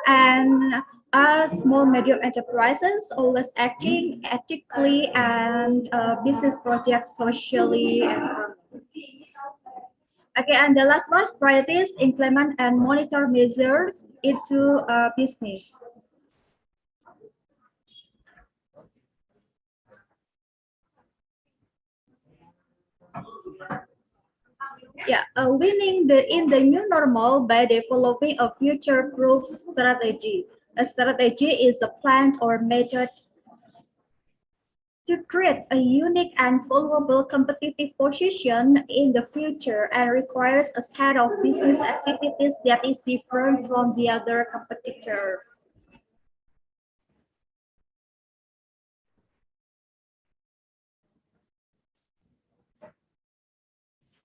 And are small medium enterprises always acting ethically and business projects socially? Okay, and the last one, priorities, implement and monitor measures into business. Yeah, winning in the new normal by developing a future-proof strategy. A strategy is a plan or method to create a unique and vulnerable competitive position in the future and requires a set of business activities that is different from the other competitors.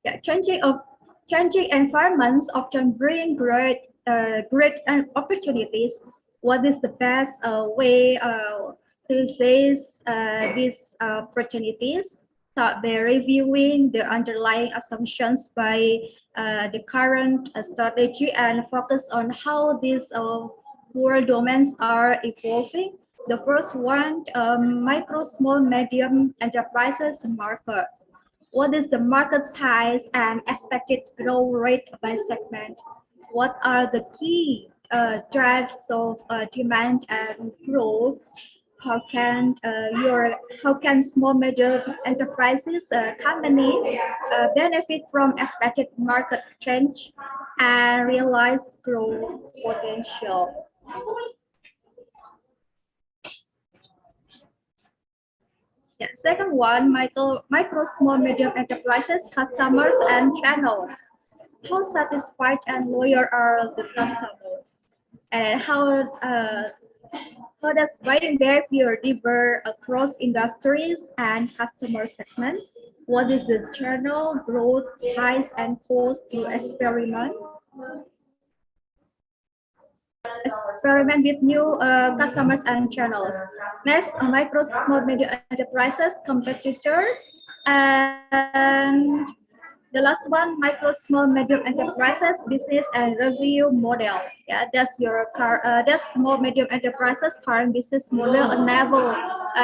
Yeah, changing environments often bring great opportunities. What is the best way to seize these opportunities? Start by reviewing the underlying assumptions by the current strategy and focus on how these core domains are evolving. The first one, micro, small, medium enterprises market. What is the market size and expected growth rate by segment? What are the key drives of demand and growth? How can small medium enterprises company benefit from expected market change and realize growth potential? Yeah, second one, micro, small, medium enterprises, customers and channels. How satisfied and loyal are the customers? and how does buying behavior differ across industries and customer segments? What is the channel growth, size, and cost to experiment? Experiment with new customers and channels. Next, micro, small, medium enterprises, competitors, and the last one, micro, small, medium enterprises, business and revenue model. Yeah, that's small, medium enterprises current business model enable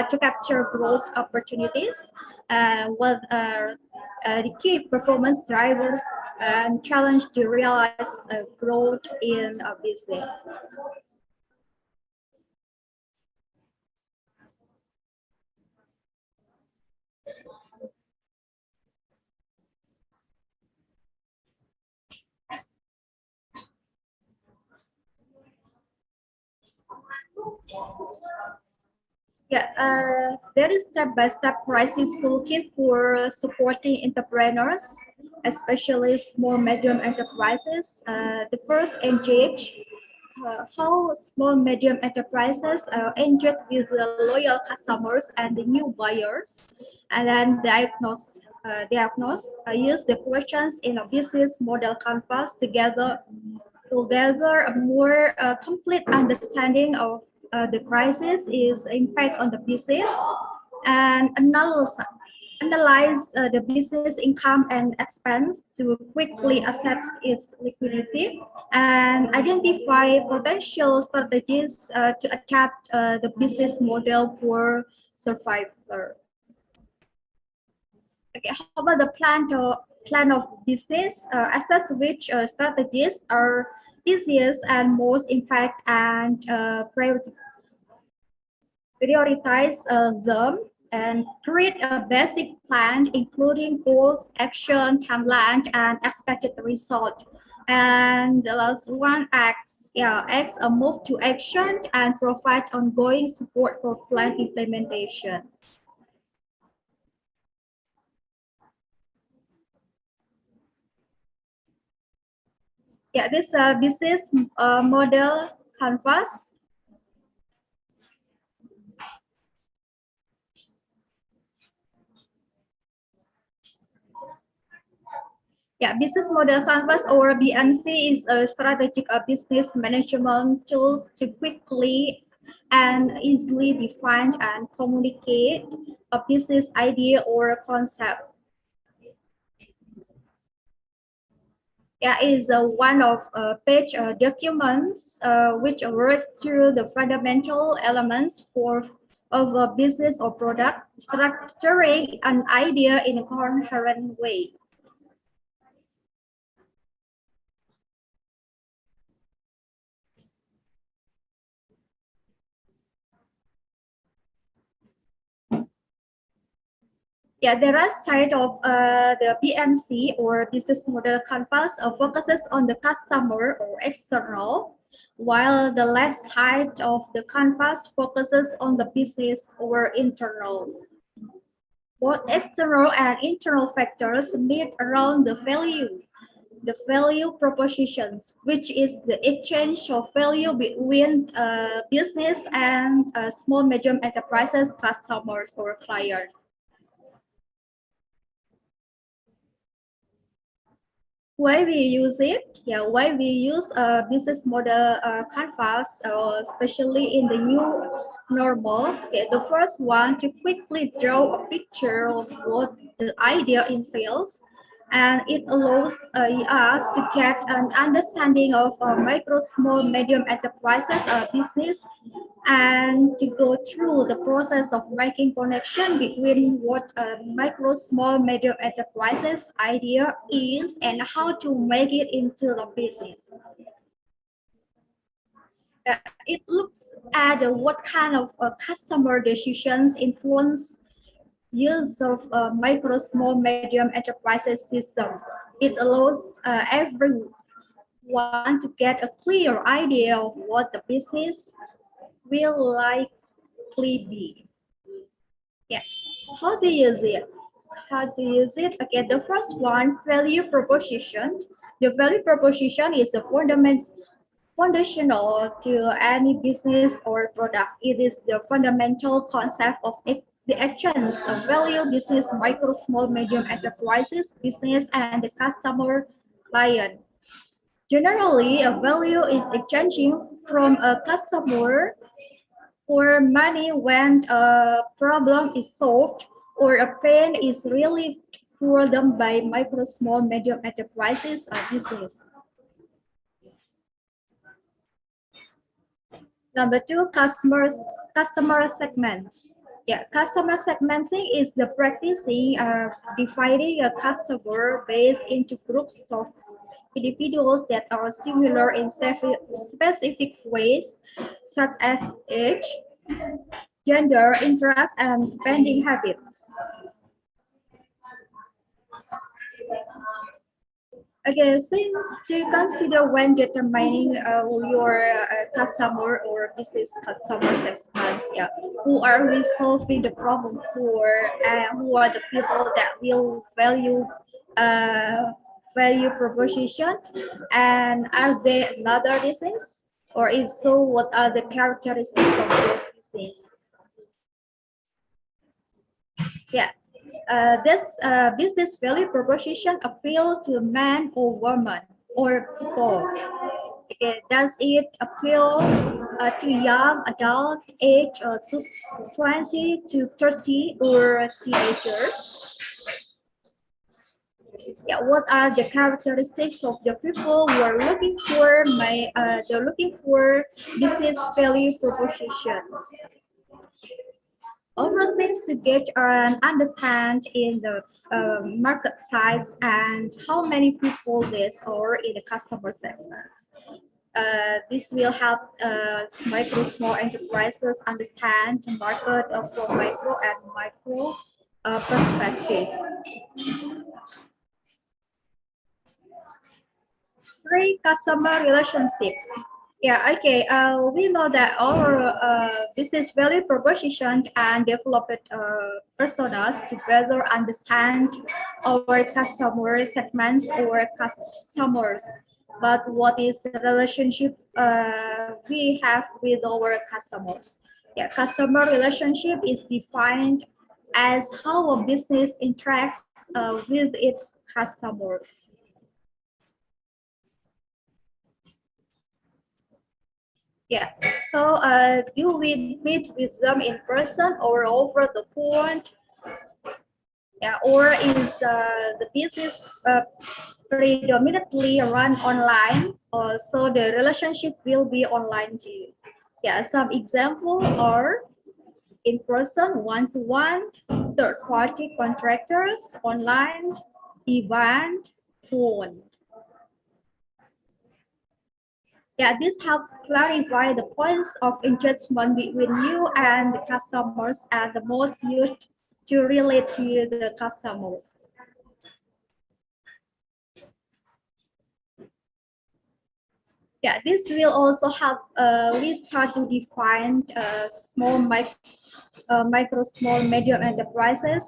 to capture growth opportunities. What are the key performance drivers and challenge to realize growth in a business? Yeah, there is step-by-step pricing toolkit for supporting entrepreneurs, especially small medium enterprises. The first engage how small medium enterprises engage with the loyal customers and the new buyers, and then use the questions in a business model canvas together to gather a more complete understanding of the crisis is impact on the business, and analyze the business income and expense to quickly assess its liquidity, and identify potential strategies to adapt the business model for survival. Okay, how about the plan of business? Assess which strategies are easiest and most impact, and prioritize them, and create a basic plan including goals, action, timeline, and expected result. And the last one, acts a move to action and provide ongoing support for plan implementation. Yeah, this business model canvas. Yeah, business model canvas or BMC is a strategic business management tool to quickly and easily define and communicate a business idea or a concept. Yeah, is one of page documents which works through the fundamental elements of a business or product, structuring an idea in a coherent way. Yeah, the right side of the BMC or business model canvas focuses on the customer or external, while the left side of the canvas focuses on the business or internal. Both external and internal factors meet around the value propositions, which is the exchange of value between business and small medium enterprises, customers, or clients. Why we use it? Yeah, why we use a business model canvas, especially in the new normal. Okay, the first one, to quickly draw a picture of what the idea entails, and it allows us to get an understanding of micro, small, medium enterprises business, and to go through the process of making connection between what a micro, small, medium enterprises idea is and how to make it into the business. It looks at what kind of customer decisions influence use of micro, small, medium enterprises system. It allows everyone to get a clear idea of what the business will likely be. Yeah, how to use it? How to use it? Okay, the first one, value proposition. The value proposition is a foundational to any business or product. It is the fundamental concept of the actions of value business, micro, small, medium enterprises, business, and the customer client. Generally, a value is exchanging from a customer for money when a problem is solved or a pain is relieved for them by micro, small, medium enterprises or business. Number two, customer segments. Yeah, customer segmenting is the practicing dividing a customer base into groups of individuals that are similar in specific ways, such as age, gender, interest, and spending habits. Okay, things to consider when determining your customer or business customer segments. Yeah, who are we solving the problem for, and who are the people that will value proposition, and are they another business, or if so, what are the characteristics of this business? Yeah. This business value proposition appeal to man or woman or people? Does it appeal to young adult age to 20 to 30 or teenagers? Yeah, what are the characteristics of the people who are looking for they're looking for business value proposition? Overall things to gauge and understand in the market size and how many people there are in the customer segments. This will help micro small enterprises understand the market from micro and micro perspective. Three, customer relationship. Yeah, okay. We know that our business value proposition and developed personas to better understand our customer segments or customers. But what is the relationship we have with our customers? Yeah, customer relationship is defined as how a business interacts with its customers. Yeah, so you will meet with them in person or over the phone. Yeah, or is the business predominantly run online? So the relationship will be online too. Yeah, some examples are in person, one-to-one, third-party contractors, online, event, phone. Yeah, this helps clarify the points of engagement between you and the customers and the modes used to relate to the customers. Yeah, this will also help we start to define micro, small, medium enterprises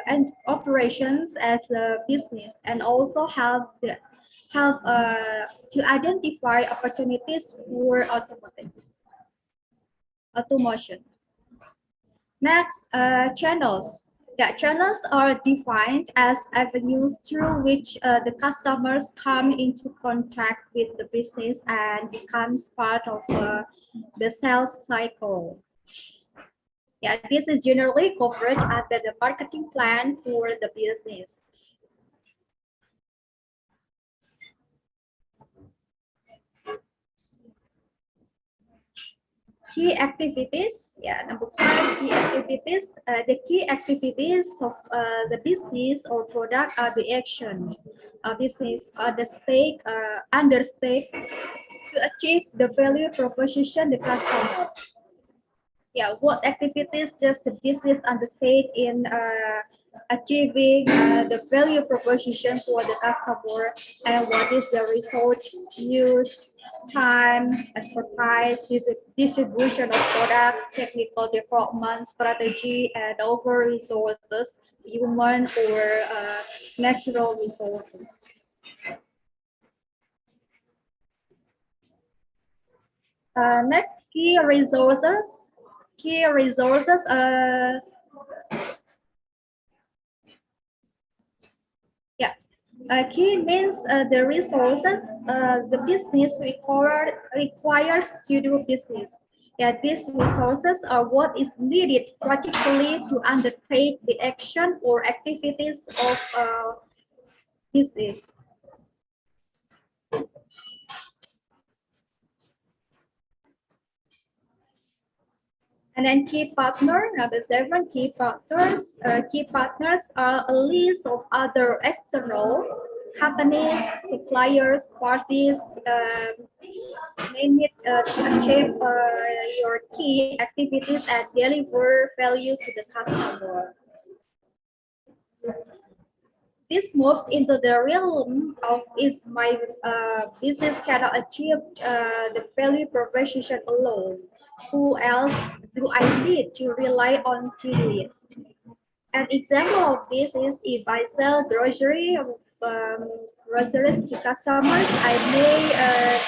and operations as a business, and also help to identify opportunities for automation. Next, channels. Yeah, channels are defined as avenues through which the customers come into contact with the business and becomes part of the sales cycle. Yeah, this is generally covered under the marketing plan for the business. Key activities, yeah, number 5, key activities. The key activities of the business or product are the action. Business are the undertake to achieve the value proposition the customer. Yeah, what activities does the business undertake in achieving the value proposition for the customer, and what is the result used, time, expertise, distribution of products, technical development, strategy, and over resources, human or natural resources. Next, key resources. Key resources. Key means the resources the business requires to do business. Yeah, these resources are what is needed practically to undertake the action or activities of business. And then key partner, number 7, key partners. Key partners are a list of other external companies, suppliers, parties, name it to achieve your key activities and deliver value to the customer. This moves into the realm of is my business cannot achieve the value proposition alone. Who else do I need to rely on to do it? An example of this is if I sell groceries to customers, I may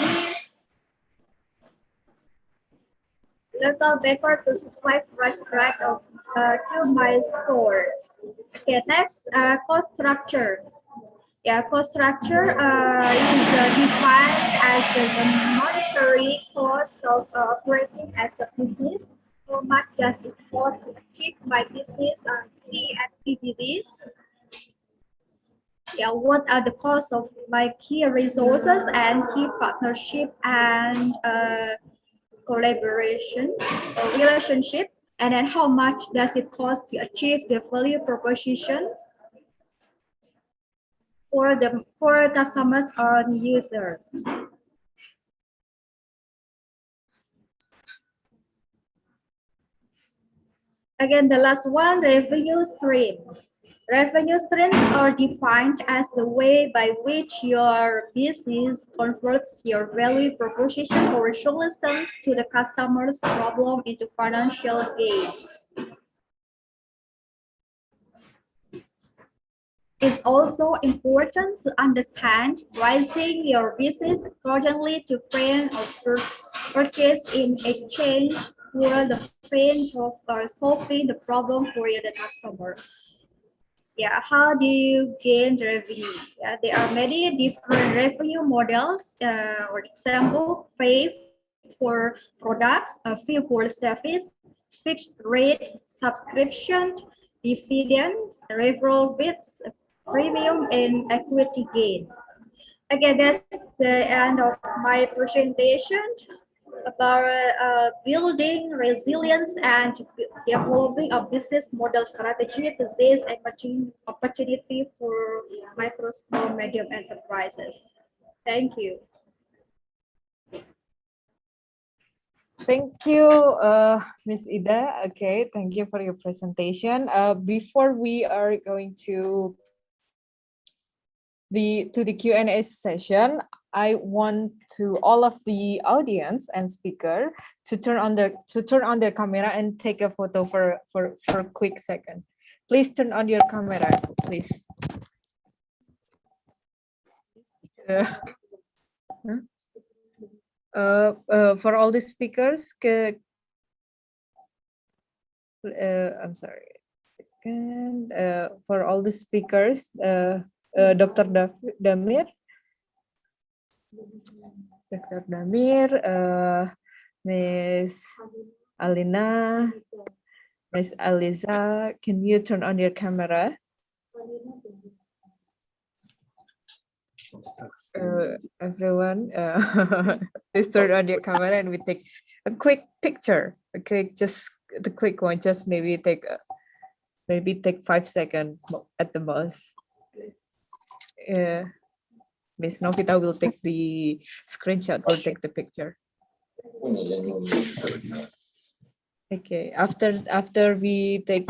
need local baker to supply fresh bread to my store. Okay, next, cost structure. Yeah, cost structure is defined as the monetary cost of operating as a business. How much does it cost to achieve my business key activities? Yeah, what are the costs of my key resources and key partnership and collaboration or relationship? And then how much does it cost to achieve the value propositions for customers or users? Again, the last one, revenue streams. Revenue streams are defined as the way by which your business converts your value proposition or solutions to the customer's problem into financial gain. It's also important to understand pricing your business accordingly to pain or purchase in exchange for the pain of solving the problem for the customer. Yeah, how do you gain revenue? There are many different revenue models. For example, pay for products, fee for service, fixed rate subscription, dividends, referral fees, premium, and equity gain. Again, that's the end of my presentation about building resilience and developing a business model strategy to seize emerging opportunity for micro, small, medium enterprises. Thank you. Thank you, Ms. Ida. Okay, thank you for your presentation. Before we are going to the Q&A session, I want to all of the audience and speaker to turn on their camera and take a photo for a quick second. Please turn on your camera, please. For all the speakers, I'm sorry. Second, for all the speakers, Dr. Damir, Dr. Damir, Miss Alina, Miss Aliza, can you turn on your camera? Everyone, please turn on your camera and we take a quick picture. Okay, just the quick one. Just maybe take 5 seconds at the most. Miss Novita will take the screenshot or take the picture. Okay, after we take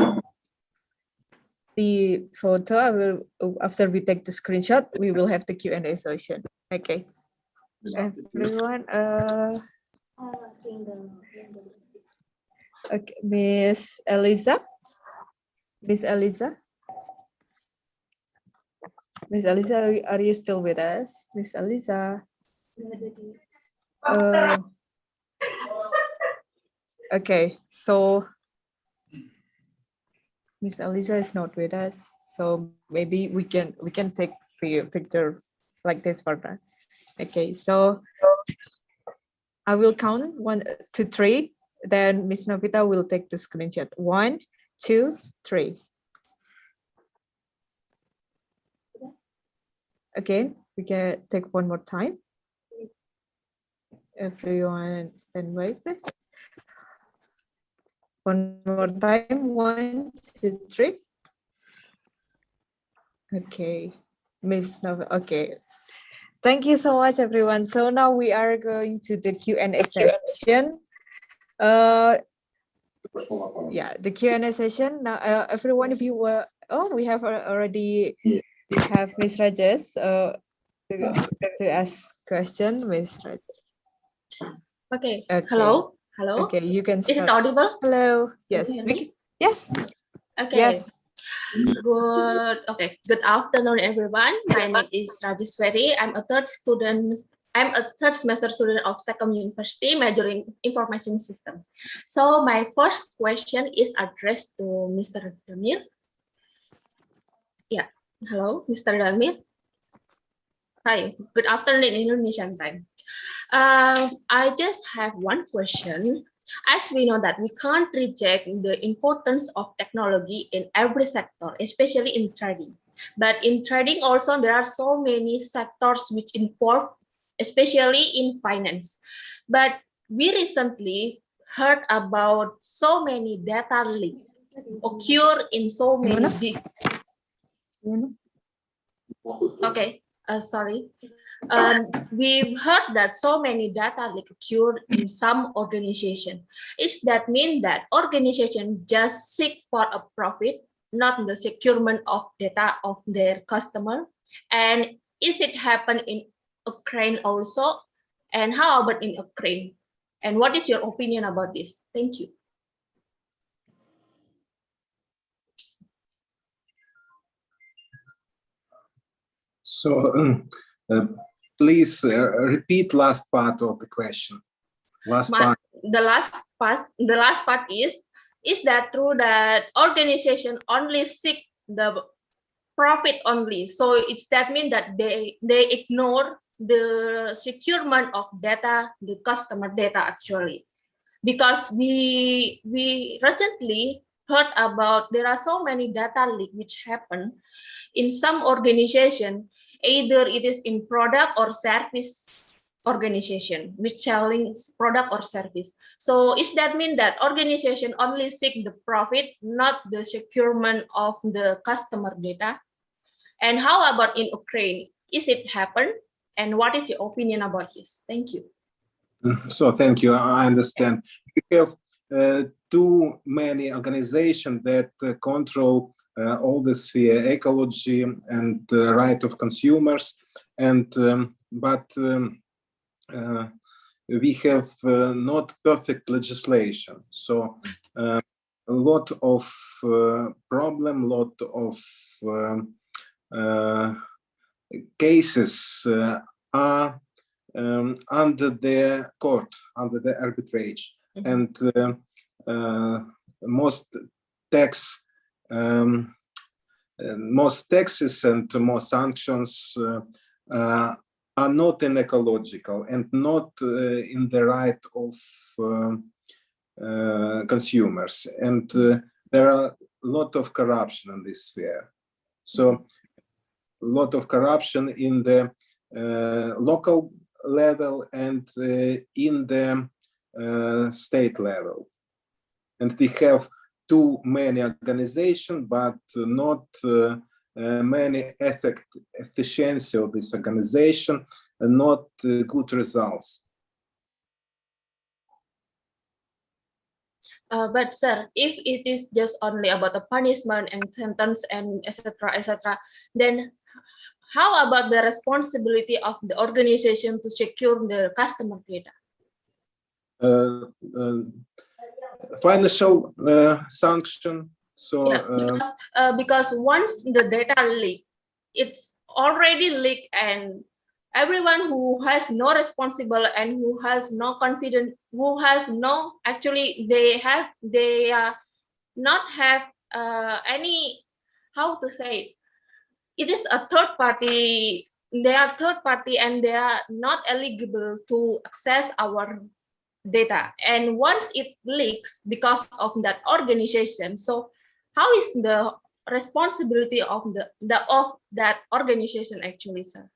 the photo, after we take the screenshot, we will have the Q&A session. Okay, everyone. Okay, Miss Eliza. Miss Eliza, are you still with us? Miss Eliza. Okay, so Miss Aliza is not with us, so maybe we can take the picture like this for that. Okay, so I will count 1, 2, 3. Then Miss Novita will take the screenshot. 1, 2, 3. Again, we can take one more time. Everyone stand by, please. One more time. 1, 2, 3. Okay, Miss Novita. Okay. Thank you so much, everyone. So now we are going to the Q&A session. Yeah, the Q&A session. Now, everyone, if you were, we have already have Miss Rajesh to ask question, Miss Rajesh. Okay. Hello. Okay, you can start. Is it audible? Hello. Yes. Yes. Okay. Yes. Good. Okay. Good afternoon, everyone. My name is Rajeshwari. I'm a third semester student of STEKOM University, majoring information systems. So my first question is addressed to Mr. Damir. Yeah. Hello, Mr. Damir. Hi. Good afternoon in Indonesian time. I just have one question. As we know that we can't reject the importance of technology in every sector, especially in trading. But in trading also, there are so many sectors which involve, especially in finance. But we recently heard about so many data leak occur in so many. Okay, sorry. We've heard that so many data leak occurred in some organization. Is that mean that organization just seek for a profit, not the securement of data of their customer? And is it happen in Ukraine also? And how about in Ukraine? And what is your opinion about this? Thank you. So please repeat last part of the question. The last part is that true that organization only seek the profit only? So it's that mean that they ignore the securement of data, the customer data actually, because we recently heard about there are so many data leak which happen in some organization. Either it is in product or service organization which selling product or service. So is that mean that organization only seek the profit, not the securement of the customer data? And how about in Ukraine? Is it happen? And what is your opinion about this? Thank you. So thank you. I understand. We have too many organizations that control all the sphere, ecology and right of consumers, and but we have not perfect legislation. So a lot of problem, lot of cases are under the court, under the arbitrage, and most taxes and more sanctions are not in ecological and not in the right of consumers, and there are a lot of corruption in this sphere. So a lot of corruption in the local level and in the state level, and we have too many organizations, but not many efficiency of this organization, and not good results. But sir, if it is just only about the punishment and sentence and etc., then how about the responsibility of the organization to secure the customer data? Financial sanction. So because once the data leak, it's already leaked, and everyone who has no responsible and who has no confidence, who has no, actually they not have any, how to say it is a third party, they are third party and they are not eligible to access our data. And once it leaks because of that organization, so how is the responsibility of that organization actually, sir?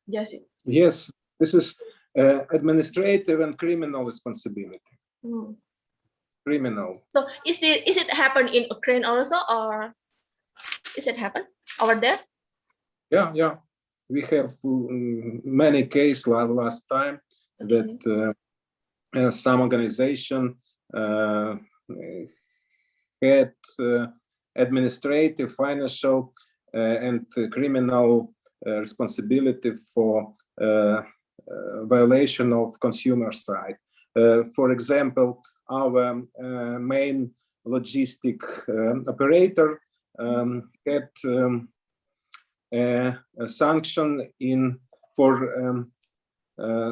Just Yes, this is administrative and criminal responsibility. Criminal. So is it happen in Ukraine also, or is it happen over there? Yeah. We have many cases last time that some organization had administrative, financial, and criminal responsibility for violation of consumers' right. For example, our main logistic operator had a sanction for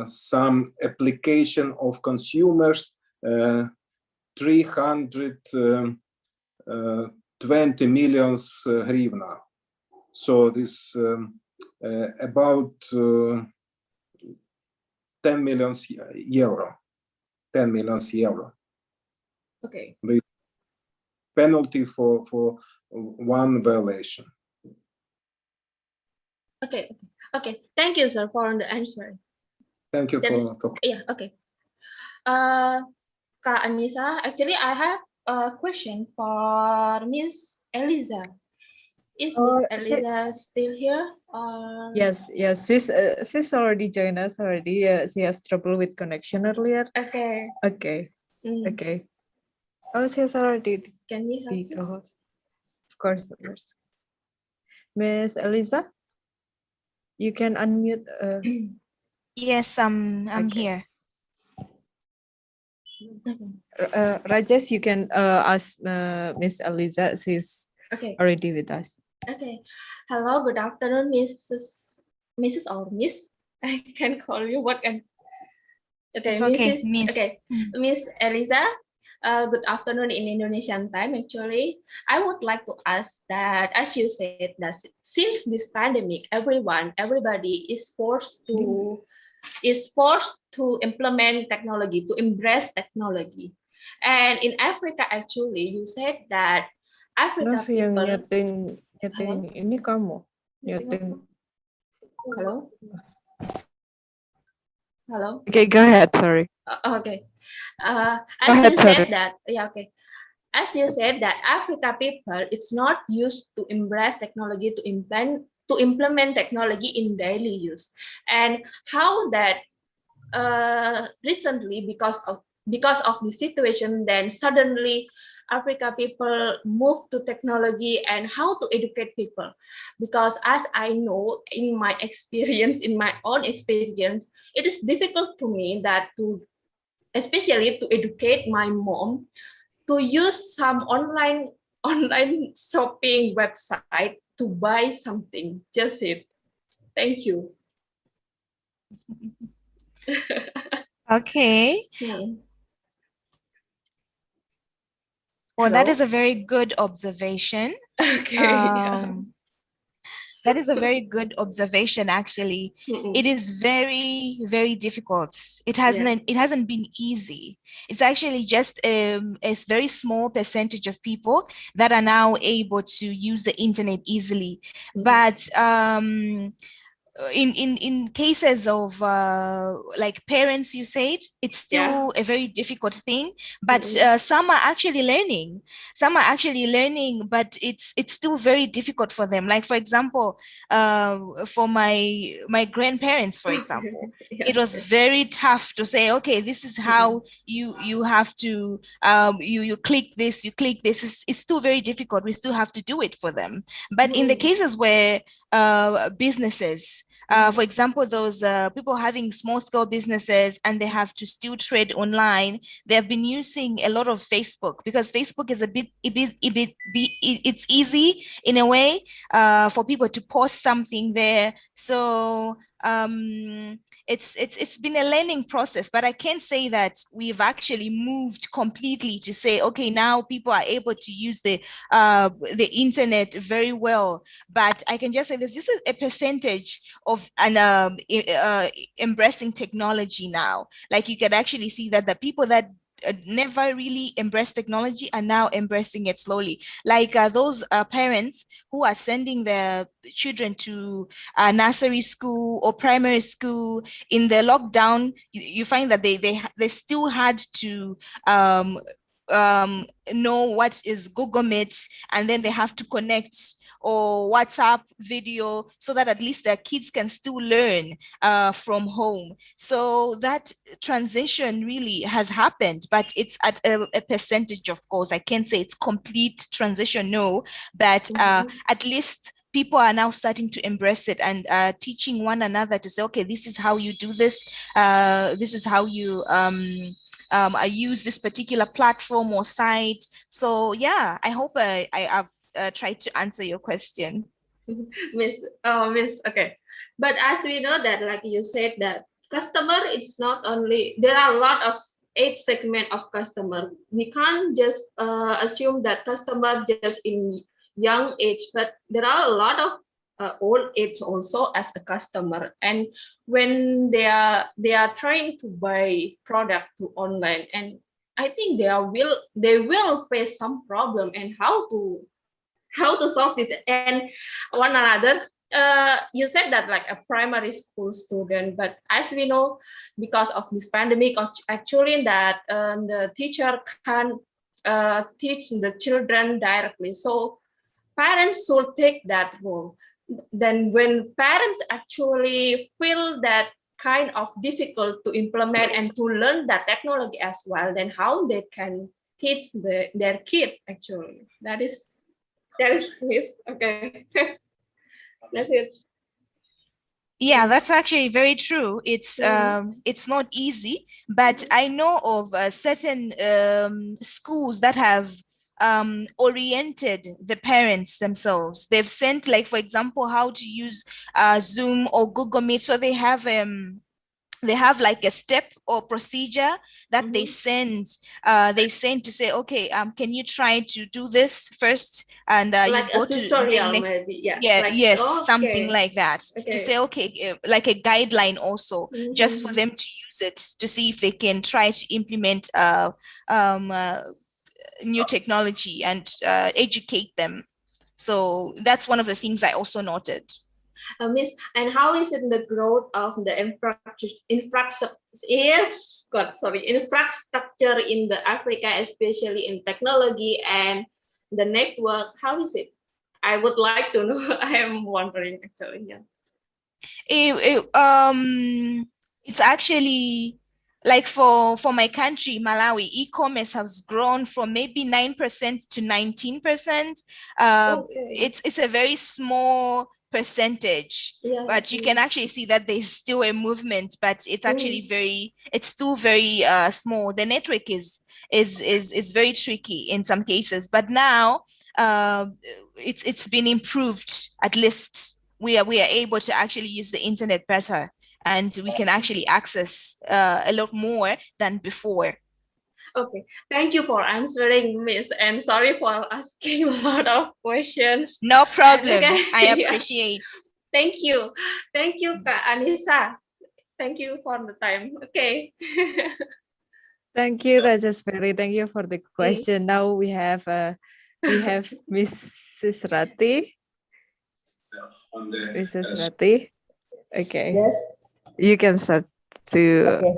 some application of consumers 320 million hryvnia. So this about 10 million euro. 10 million euro. Okay. The penalty for one violation. Okay. Thank you, sir, for the answer. Thank you for yeah. Okay. Kak Anissa, actually, I have a question for Miss Eliza. Is Miss Eliza still here? Yes. She's already joined us already. She has trouble with connection earlier. Okay. Okay. Oh, she has already. Can we help you? Of course. Miss Eliza, you can unmute. Yes, I'm here. Rajesh, you can ask Miss Eliza. She's already with us. Okay. Hello, good afternoon, Mrs. or Miss. I can call you what can. Okay, It's Mrs. Miss. Okay, Miss Eliza. Good afternoon in Indonesian time. Actually, I would like to ask that, as you said, that since this pandemic, everybody is forced to implement technology, to embrace technology. And in Africa, actually, you said that Africa people. Nyeting ini kamu. Nyeting. Hello. Okay, go ahead. Sorry. Okay. As you said that, as you said that Africa people, it's not used to embrace technology, to implement technology in daily use, and how that recently because of the situation, then suddenly Africa people move to technology and how to educate people. Because as I know in my experience, in my own experience, it is difficult to me that especially to educate my mom to use some online shopping website to buy something. Just it. Thank you. Okay. Well, that is a very good observation. Okay. That is a very good observation, actually. It is very, very difficult. It hasn't been easy. It's actually just a very small percentage of people that are now able to use the internet easily. But in cases of like parents, you said, it's still a very difficult thing, but some are actually learning, but it's still very difficult for them. Like, for example, for my grandparents, for example, it was very tough to say, okay, this is how you have to you click this. It's still very difficult. We still have to do it for them. But in the cases where businesses For example, those people having small scale businesses and they have to still trade online, they have been using a lot of Facebook because Facebook is it's easy in a way for people to post something there. So it's been a learning process, but I can't say that we've actually moved completely to say, okay, now people are able to use the internet very well. But I can just say this is a percentage of an embracing technology now. Like you can actually see that the people that never really embraced technology are now embracing it slowly. Like those parents who are sending their children to nursery school or primary school in the lockdown, you find that they still had to know what is Google Meet, and then they have to connect or WhatsApp video so that at least their kids can still learn from home. So that transition really has happened, but it's at a percentage, of course. I can't say it's complete transition, no, but at least people are now starting to embrace it and teaching one another to say, okay, this is how you do this. This is how you I use this particular platform or site. So yeah, I hope I've tried to answer your question. Miss, okay. But as we know that, like you said, that customer, it's not only, there are a lot of age segment of customer. We can't just assume that customer just in young age, but there are a lot of old age also as a customer. And when they are trying to buy product to online, and I think they will face some problem and how to solve it. And one another, you said that like a primary school student, but as we know, because of this pandemic, actually that the teacher can teach the children directly. So parents should take that role. Then when parents actually feel that kind of difficult to implement and to learn that technology as well, then how they can teach their kid actually. That is okay. That's it. Yeah, that's actually very true. It's not easy, but I know of certain schools that have oriented the parents themselves. They've sent, like, for example, how to use Zoom or Google Meet. So they have like a step or procedure that they send to say, okay, can you try to do this first, and like you go a tutorial to maybe, yeah. like, yes, okay. something like that, to say, okay, like a guideline also, just for them to use it to see if they can try to implement new technology and educate them. So that's one of the things I also noted. Miss, and how is it the growth of the infrastructure in the Africa, especially in technology and the network? How is it? I would like to know. I am wondering actually. Yeah. It's actually like for my country, Malawi, e-commerce has grown from maybe 9% to 19%. It's a very small percentage, but you can actually see that there's still a movement, but it's actually it's still very small. The network is very tricky in some cases, but now it's been improved. At least we are able to actually use the internet better, and we can actually access a lot more than before. Okay, thank you for answering, Miss, and sorry for asking a lot of questions. No problem. I appreciate. Thank you, Kak Anissa. Thank you for the time. Okay. Thank you, Rajaswari. Thank you for the question. Now we have Mrs. Rati. Mrs. Rati. Okay. Yes. You can start to. Okay.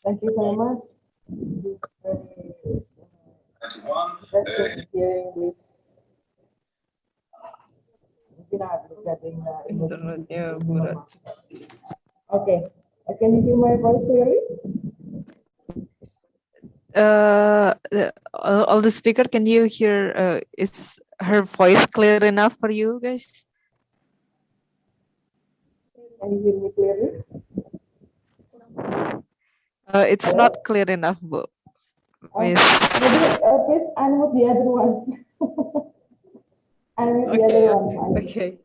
Thank you very much. Just hearing this webinar regarding the Okay. Can you hear my voice clearly? All the speaker, can you hear? Is her voice clear enough for you guys? Can you hear me clearly? It's not clear enough, Bu. Miss. Maybe please unmute the other one. Unmute the other one. Okay.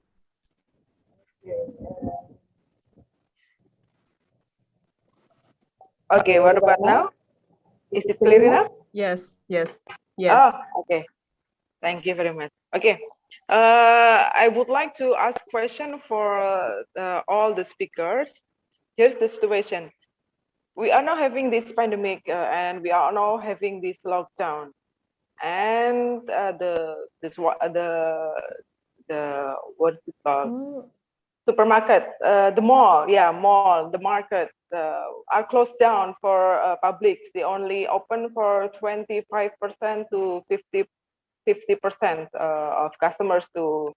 Okay, what about now? Is it clear enough? Yes. Oh, okay. Thank you very much. Okay. I would like to ask question for all the speakers. Here's the situation. We are now having this pandemic and we are now having this lockdown. And the what's it called? Supermarket, the mall, the market are closed down for public. They only open for 25% to 50% of customers to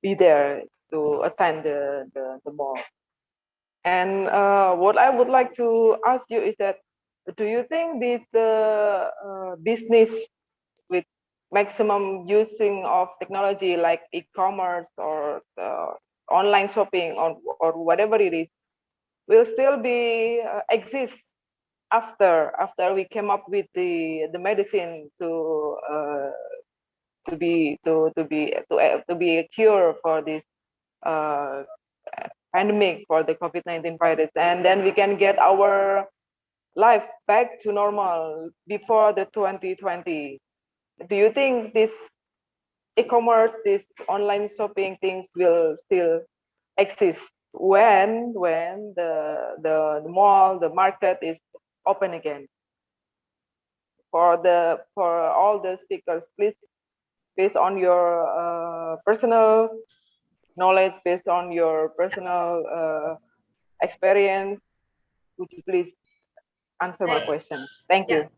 be there to attend the mall. And what I would like to ask you is that, do you think this business with maximum using of technology like e-commerce or online shopping or whatever it is will still be exist after we came up with the medicine to be a cure for this pandemic, for the COVID-19 virus, and then we can get our life back to normal before the 2020. Do you think this e-commerce, this online shopping things will still exist when the mall, the market is open again? For all the speakers, please, based on your personal knowledge, based on your personal experience, would you please answer my question? Thank you.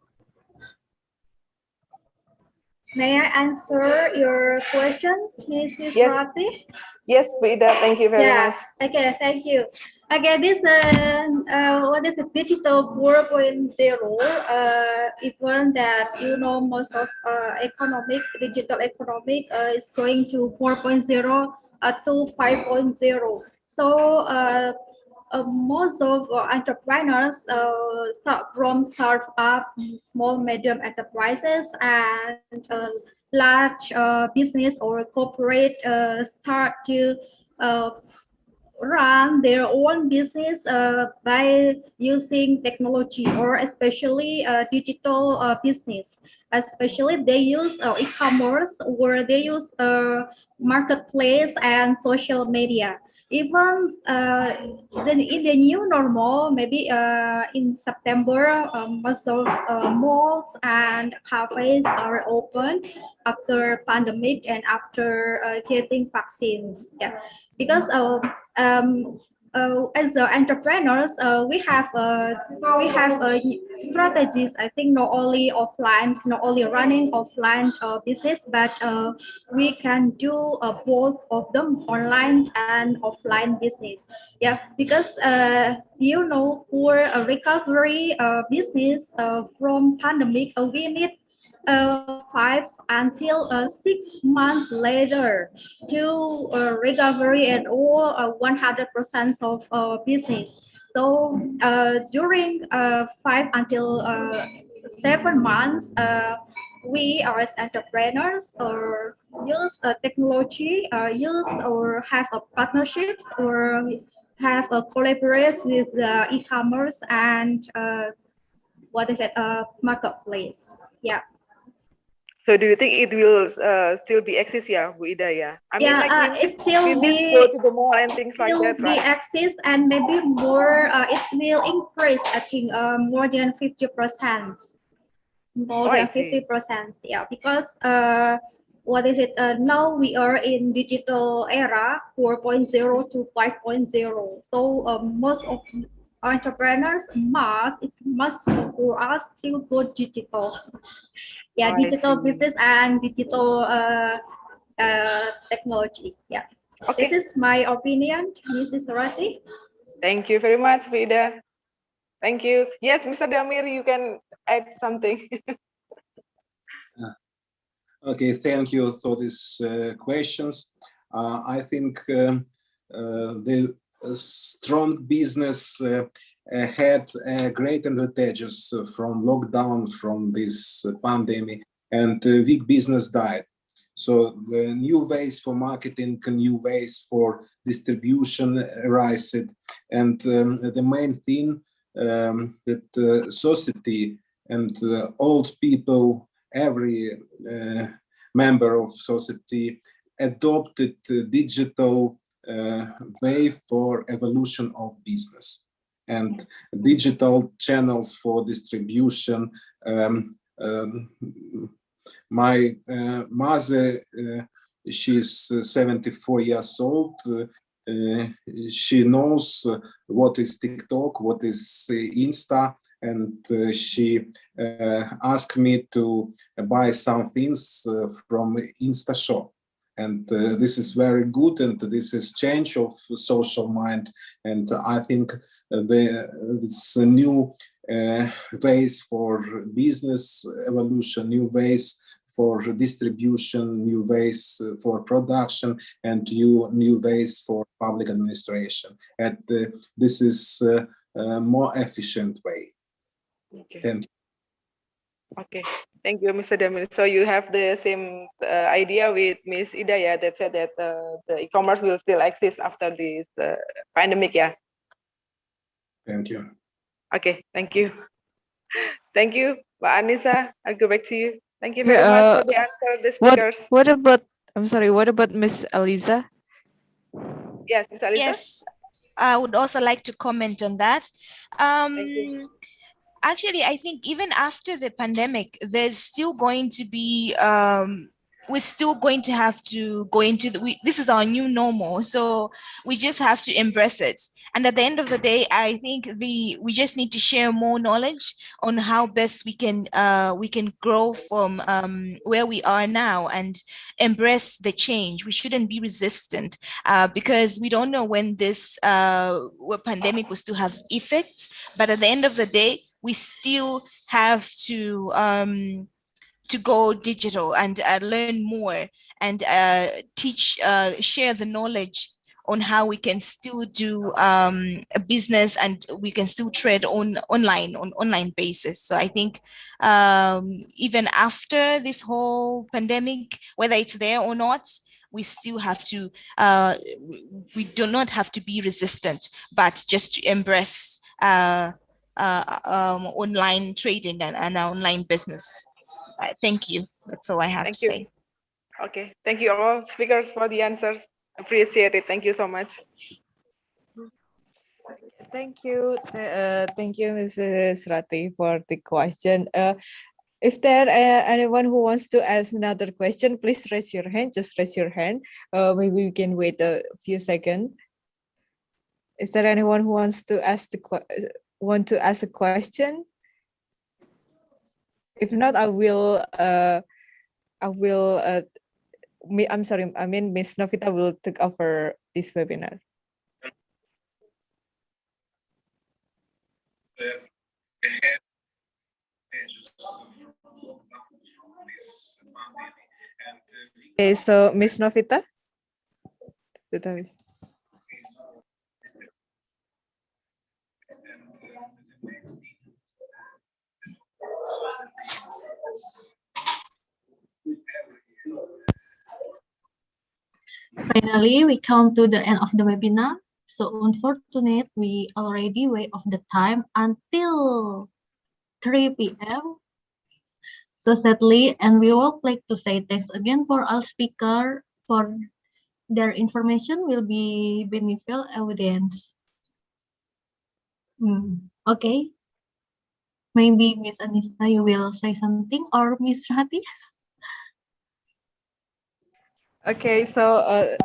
May I answer your questions, Mrs. Yes. Rati? Yes, Vida, thank you very much. Okay, thank you. Okay, this what is it? Digital 4.0 event that most of digital economic is going to 4.0 to 5.0. So most of entrepreneurs start from startup, small medium enterprises, and large business or corporate start to run their own business by using technology, or especially digital business. Especially they use e-commerce, or they use marketplace and social media. Even then in the new normal, maybe in September, most of malls and cafes are open after pandemic and after getting vaccines. Yeah, because as entrepreneurs, we have strategies. I think not only running offline business, but we can do both of them, online and offline business. Yeah, because for a recovery business from pandemic, we need 5 until 6 months later to recovery and all 100% of business. So during 5 until 7 months, we as entrepreneurs use technology, use or have partnerships, or have a collaborate with e-commerce and marketplace. Yeah. So do you think it will still be exist, Bu Ida? Yeah. I mean, like it still we go to the mall and things like that, right? Exist, and maybe more. It will increase. I think more than 50%. More than 50%. Yeah, because now we are in digital era 4.0 to 5.0. So most of entrepreneurs must for us to go digital. Yeah, digital business and digital technology. Yeah. Okay. This is my opinion, Mrs. Rati. Thank you very much, Vida. Thank you. Yes, Mr. Damir, you can add something. Okay, thank you for these questions. I think the strong business had great advantages from lockdown, from this pandemic, and weak business died. So the new ways for marketing, new ways for distribution arisen, and the main thing that society and old people, every member of society adopted digital way for evolution of business and digital channels for distribution. My mother, she's 74 years old. She knows what is TikTok, what is Insta, and she asked me to buy some things from Insta shop. And this is very good, and this is change of social mind. And I think it's a new ways for business evolution, new ways for distribution, new ways for production, and new ways for public administration. And this is a more efficient way. Okay. Thank you. Okay, thank you, Mr. Damir. So you have the same idea with Ms. Ida, yeah, that said that the e-commerce will still exist after this pandemic, yeah. Thank you. Okay, thank you. Thank you, Mbak Anissa. I'll go back to you. Thank you very much for the answer, the speakers. What about, I'm sorry, what about Miss Eliza? Yes, Ms. Eliza? Yes, I would also like to comment on that. Actually, I think even after the pandemic, there's still going to be, we're still going to have to go into this is our new normal. So we just have to embrace it. And at the end of the day, I think we just need to share more knowledge on how best we can grow from where we are now and embrace the change. We shouldn't be resistant because we don't know when this pandemic will still have effects. But at the end of the day, we still have to go digital and learn more and share the knowledge on how we can still do a business and we can still trade on online basis. So I think even after this whole pandemic, whether it's there or not, we still have to, we do not have to be resistant, but just to embrace online trading and online business. Thank you. That's all I have to say. Okay. Thank you all speakers for the answers. Appreciate it. Thank you so much. Thank you. Thank you, Mrs. Rati, for the question. If there anyone who wants to ask another question, please raise your hand. Just raise your hand. Maybe we can wait a few seconds. Is there anyone who wants to ask a question? If not, I'm sorry, I mean, Miss Novita will take over this webinar. Okay, so Miss Novita. Finally, we come to the end of the webinar. So unfortunate, we already way of the time until 3 p.m. So sadly, and we would like to say thanks again for all speakers for their information will be beneficial audience. Okay. Maybe Miss Anissa, you will say something, or Miss Rati? Okay, so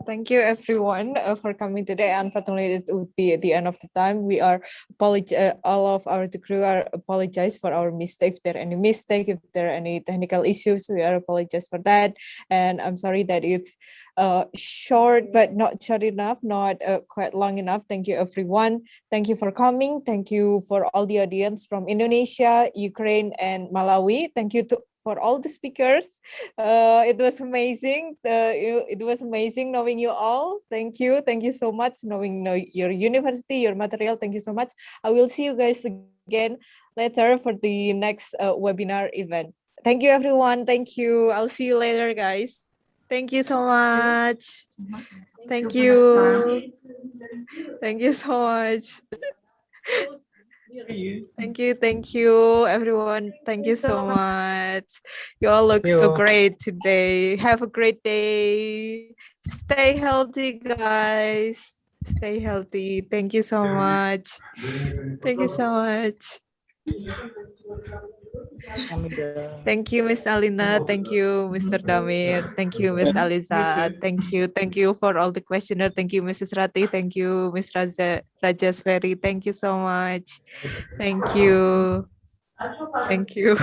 thank you everyone for coming today. Unfortunately, it would be at the end of the time. We are all of our crew are apologize for our mistake. If there are any mistake, if there are any technical issues, we are apologize for that. And I'm sorry that it's short, but not short enough, not quite long enough. Thank you, everyone. Thank you for coming. Thank you for all the audience from Indonesia, Ukraine, and Malawi. Thank you for all the speakers. It was amazing. It was amazing knowing you all. Thank you. Thank you so much. Knowing your university, your material. Thank you so much. I will see you guys again later for the next webinar event. Thank you, everyone. Thank you. I'll see you later, guys. Thank you so much. Thank you. Thank you so much. Thank you, everyone. Thank you so much. You all look so great today. Have a great day. Stay healthy, guys. Stay healthy. Thank you so much. Thank you so much. Thank you, Miss Alina. Thank you, Mr. Damir. Thank you, Miss Aliza. Thank you. Thank you for all the questioner. Thank you, Mrs. Rati. Thank you, Miss Rajaswari. Thank you so much. Thank you. Thank you.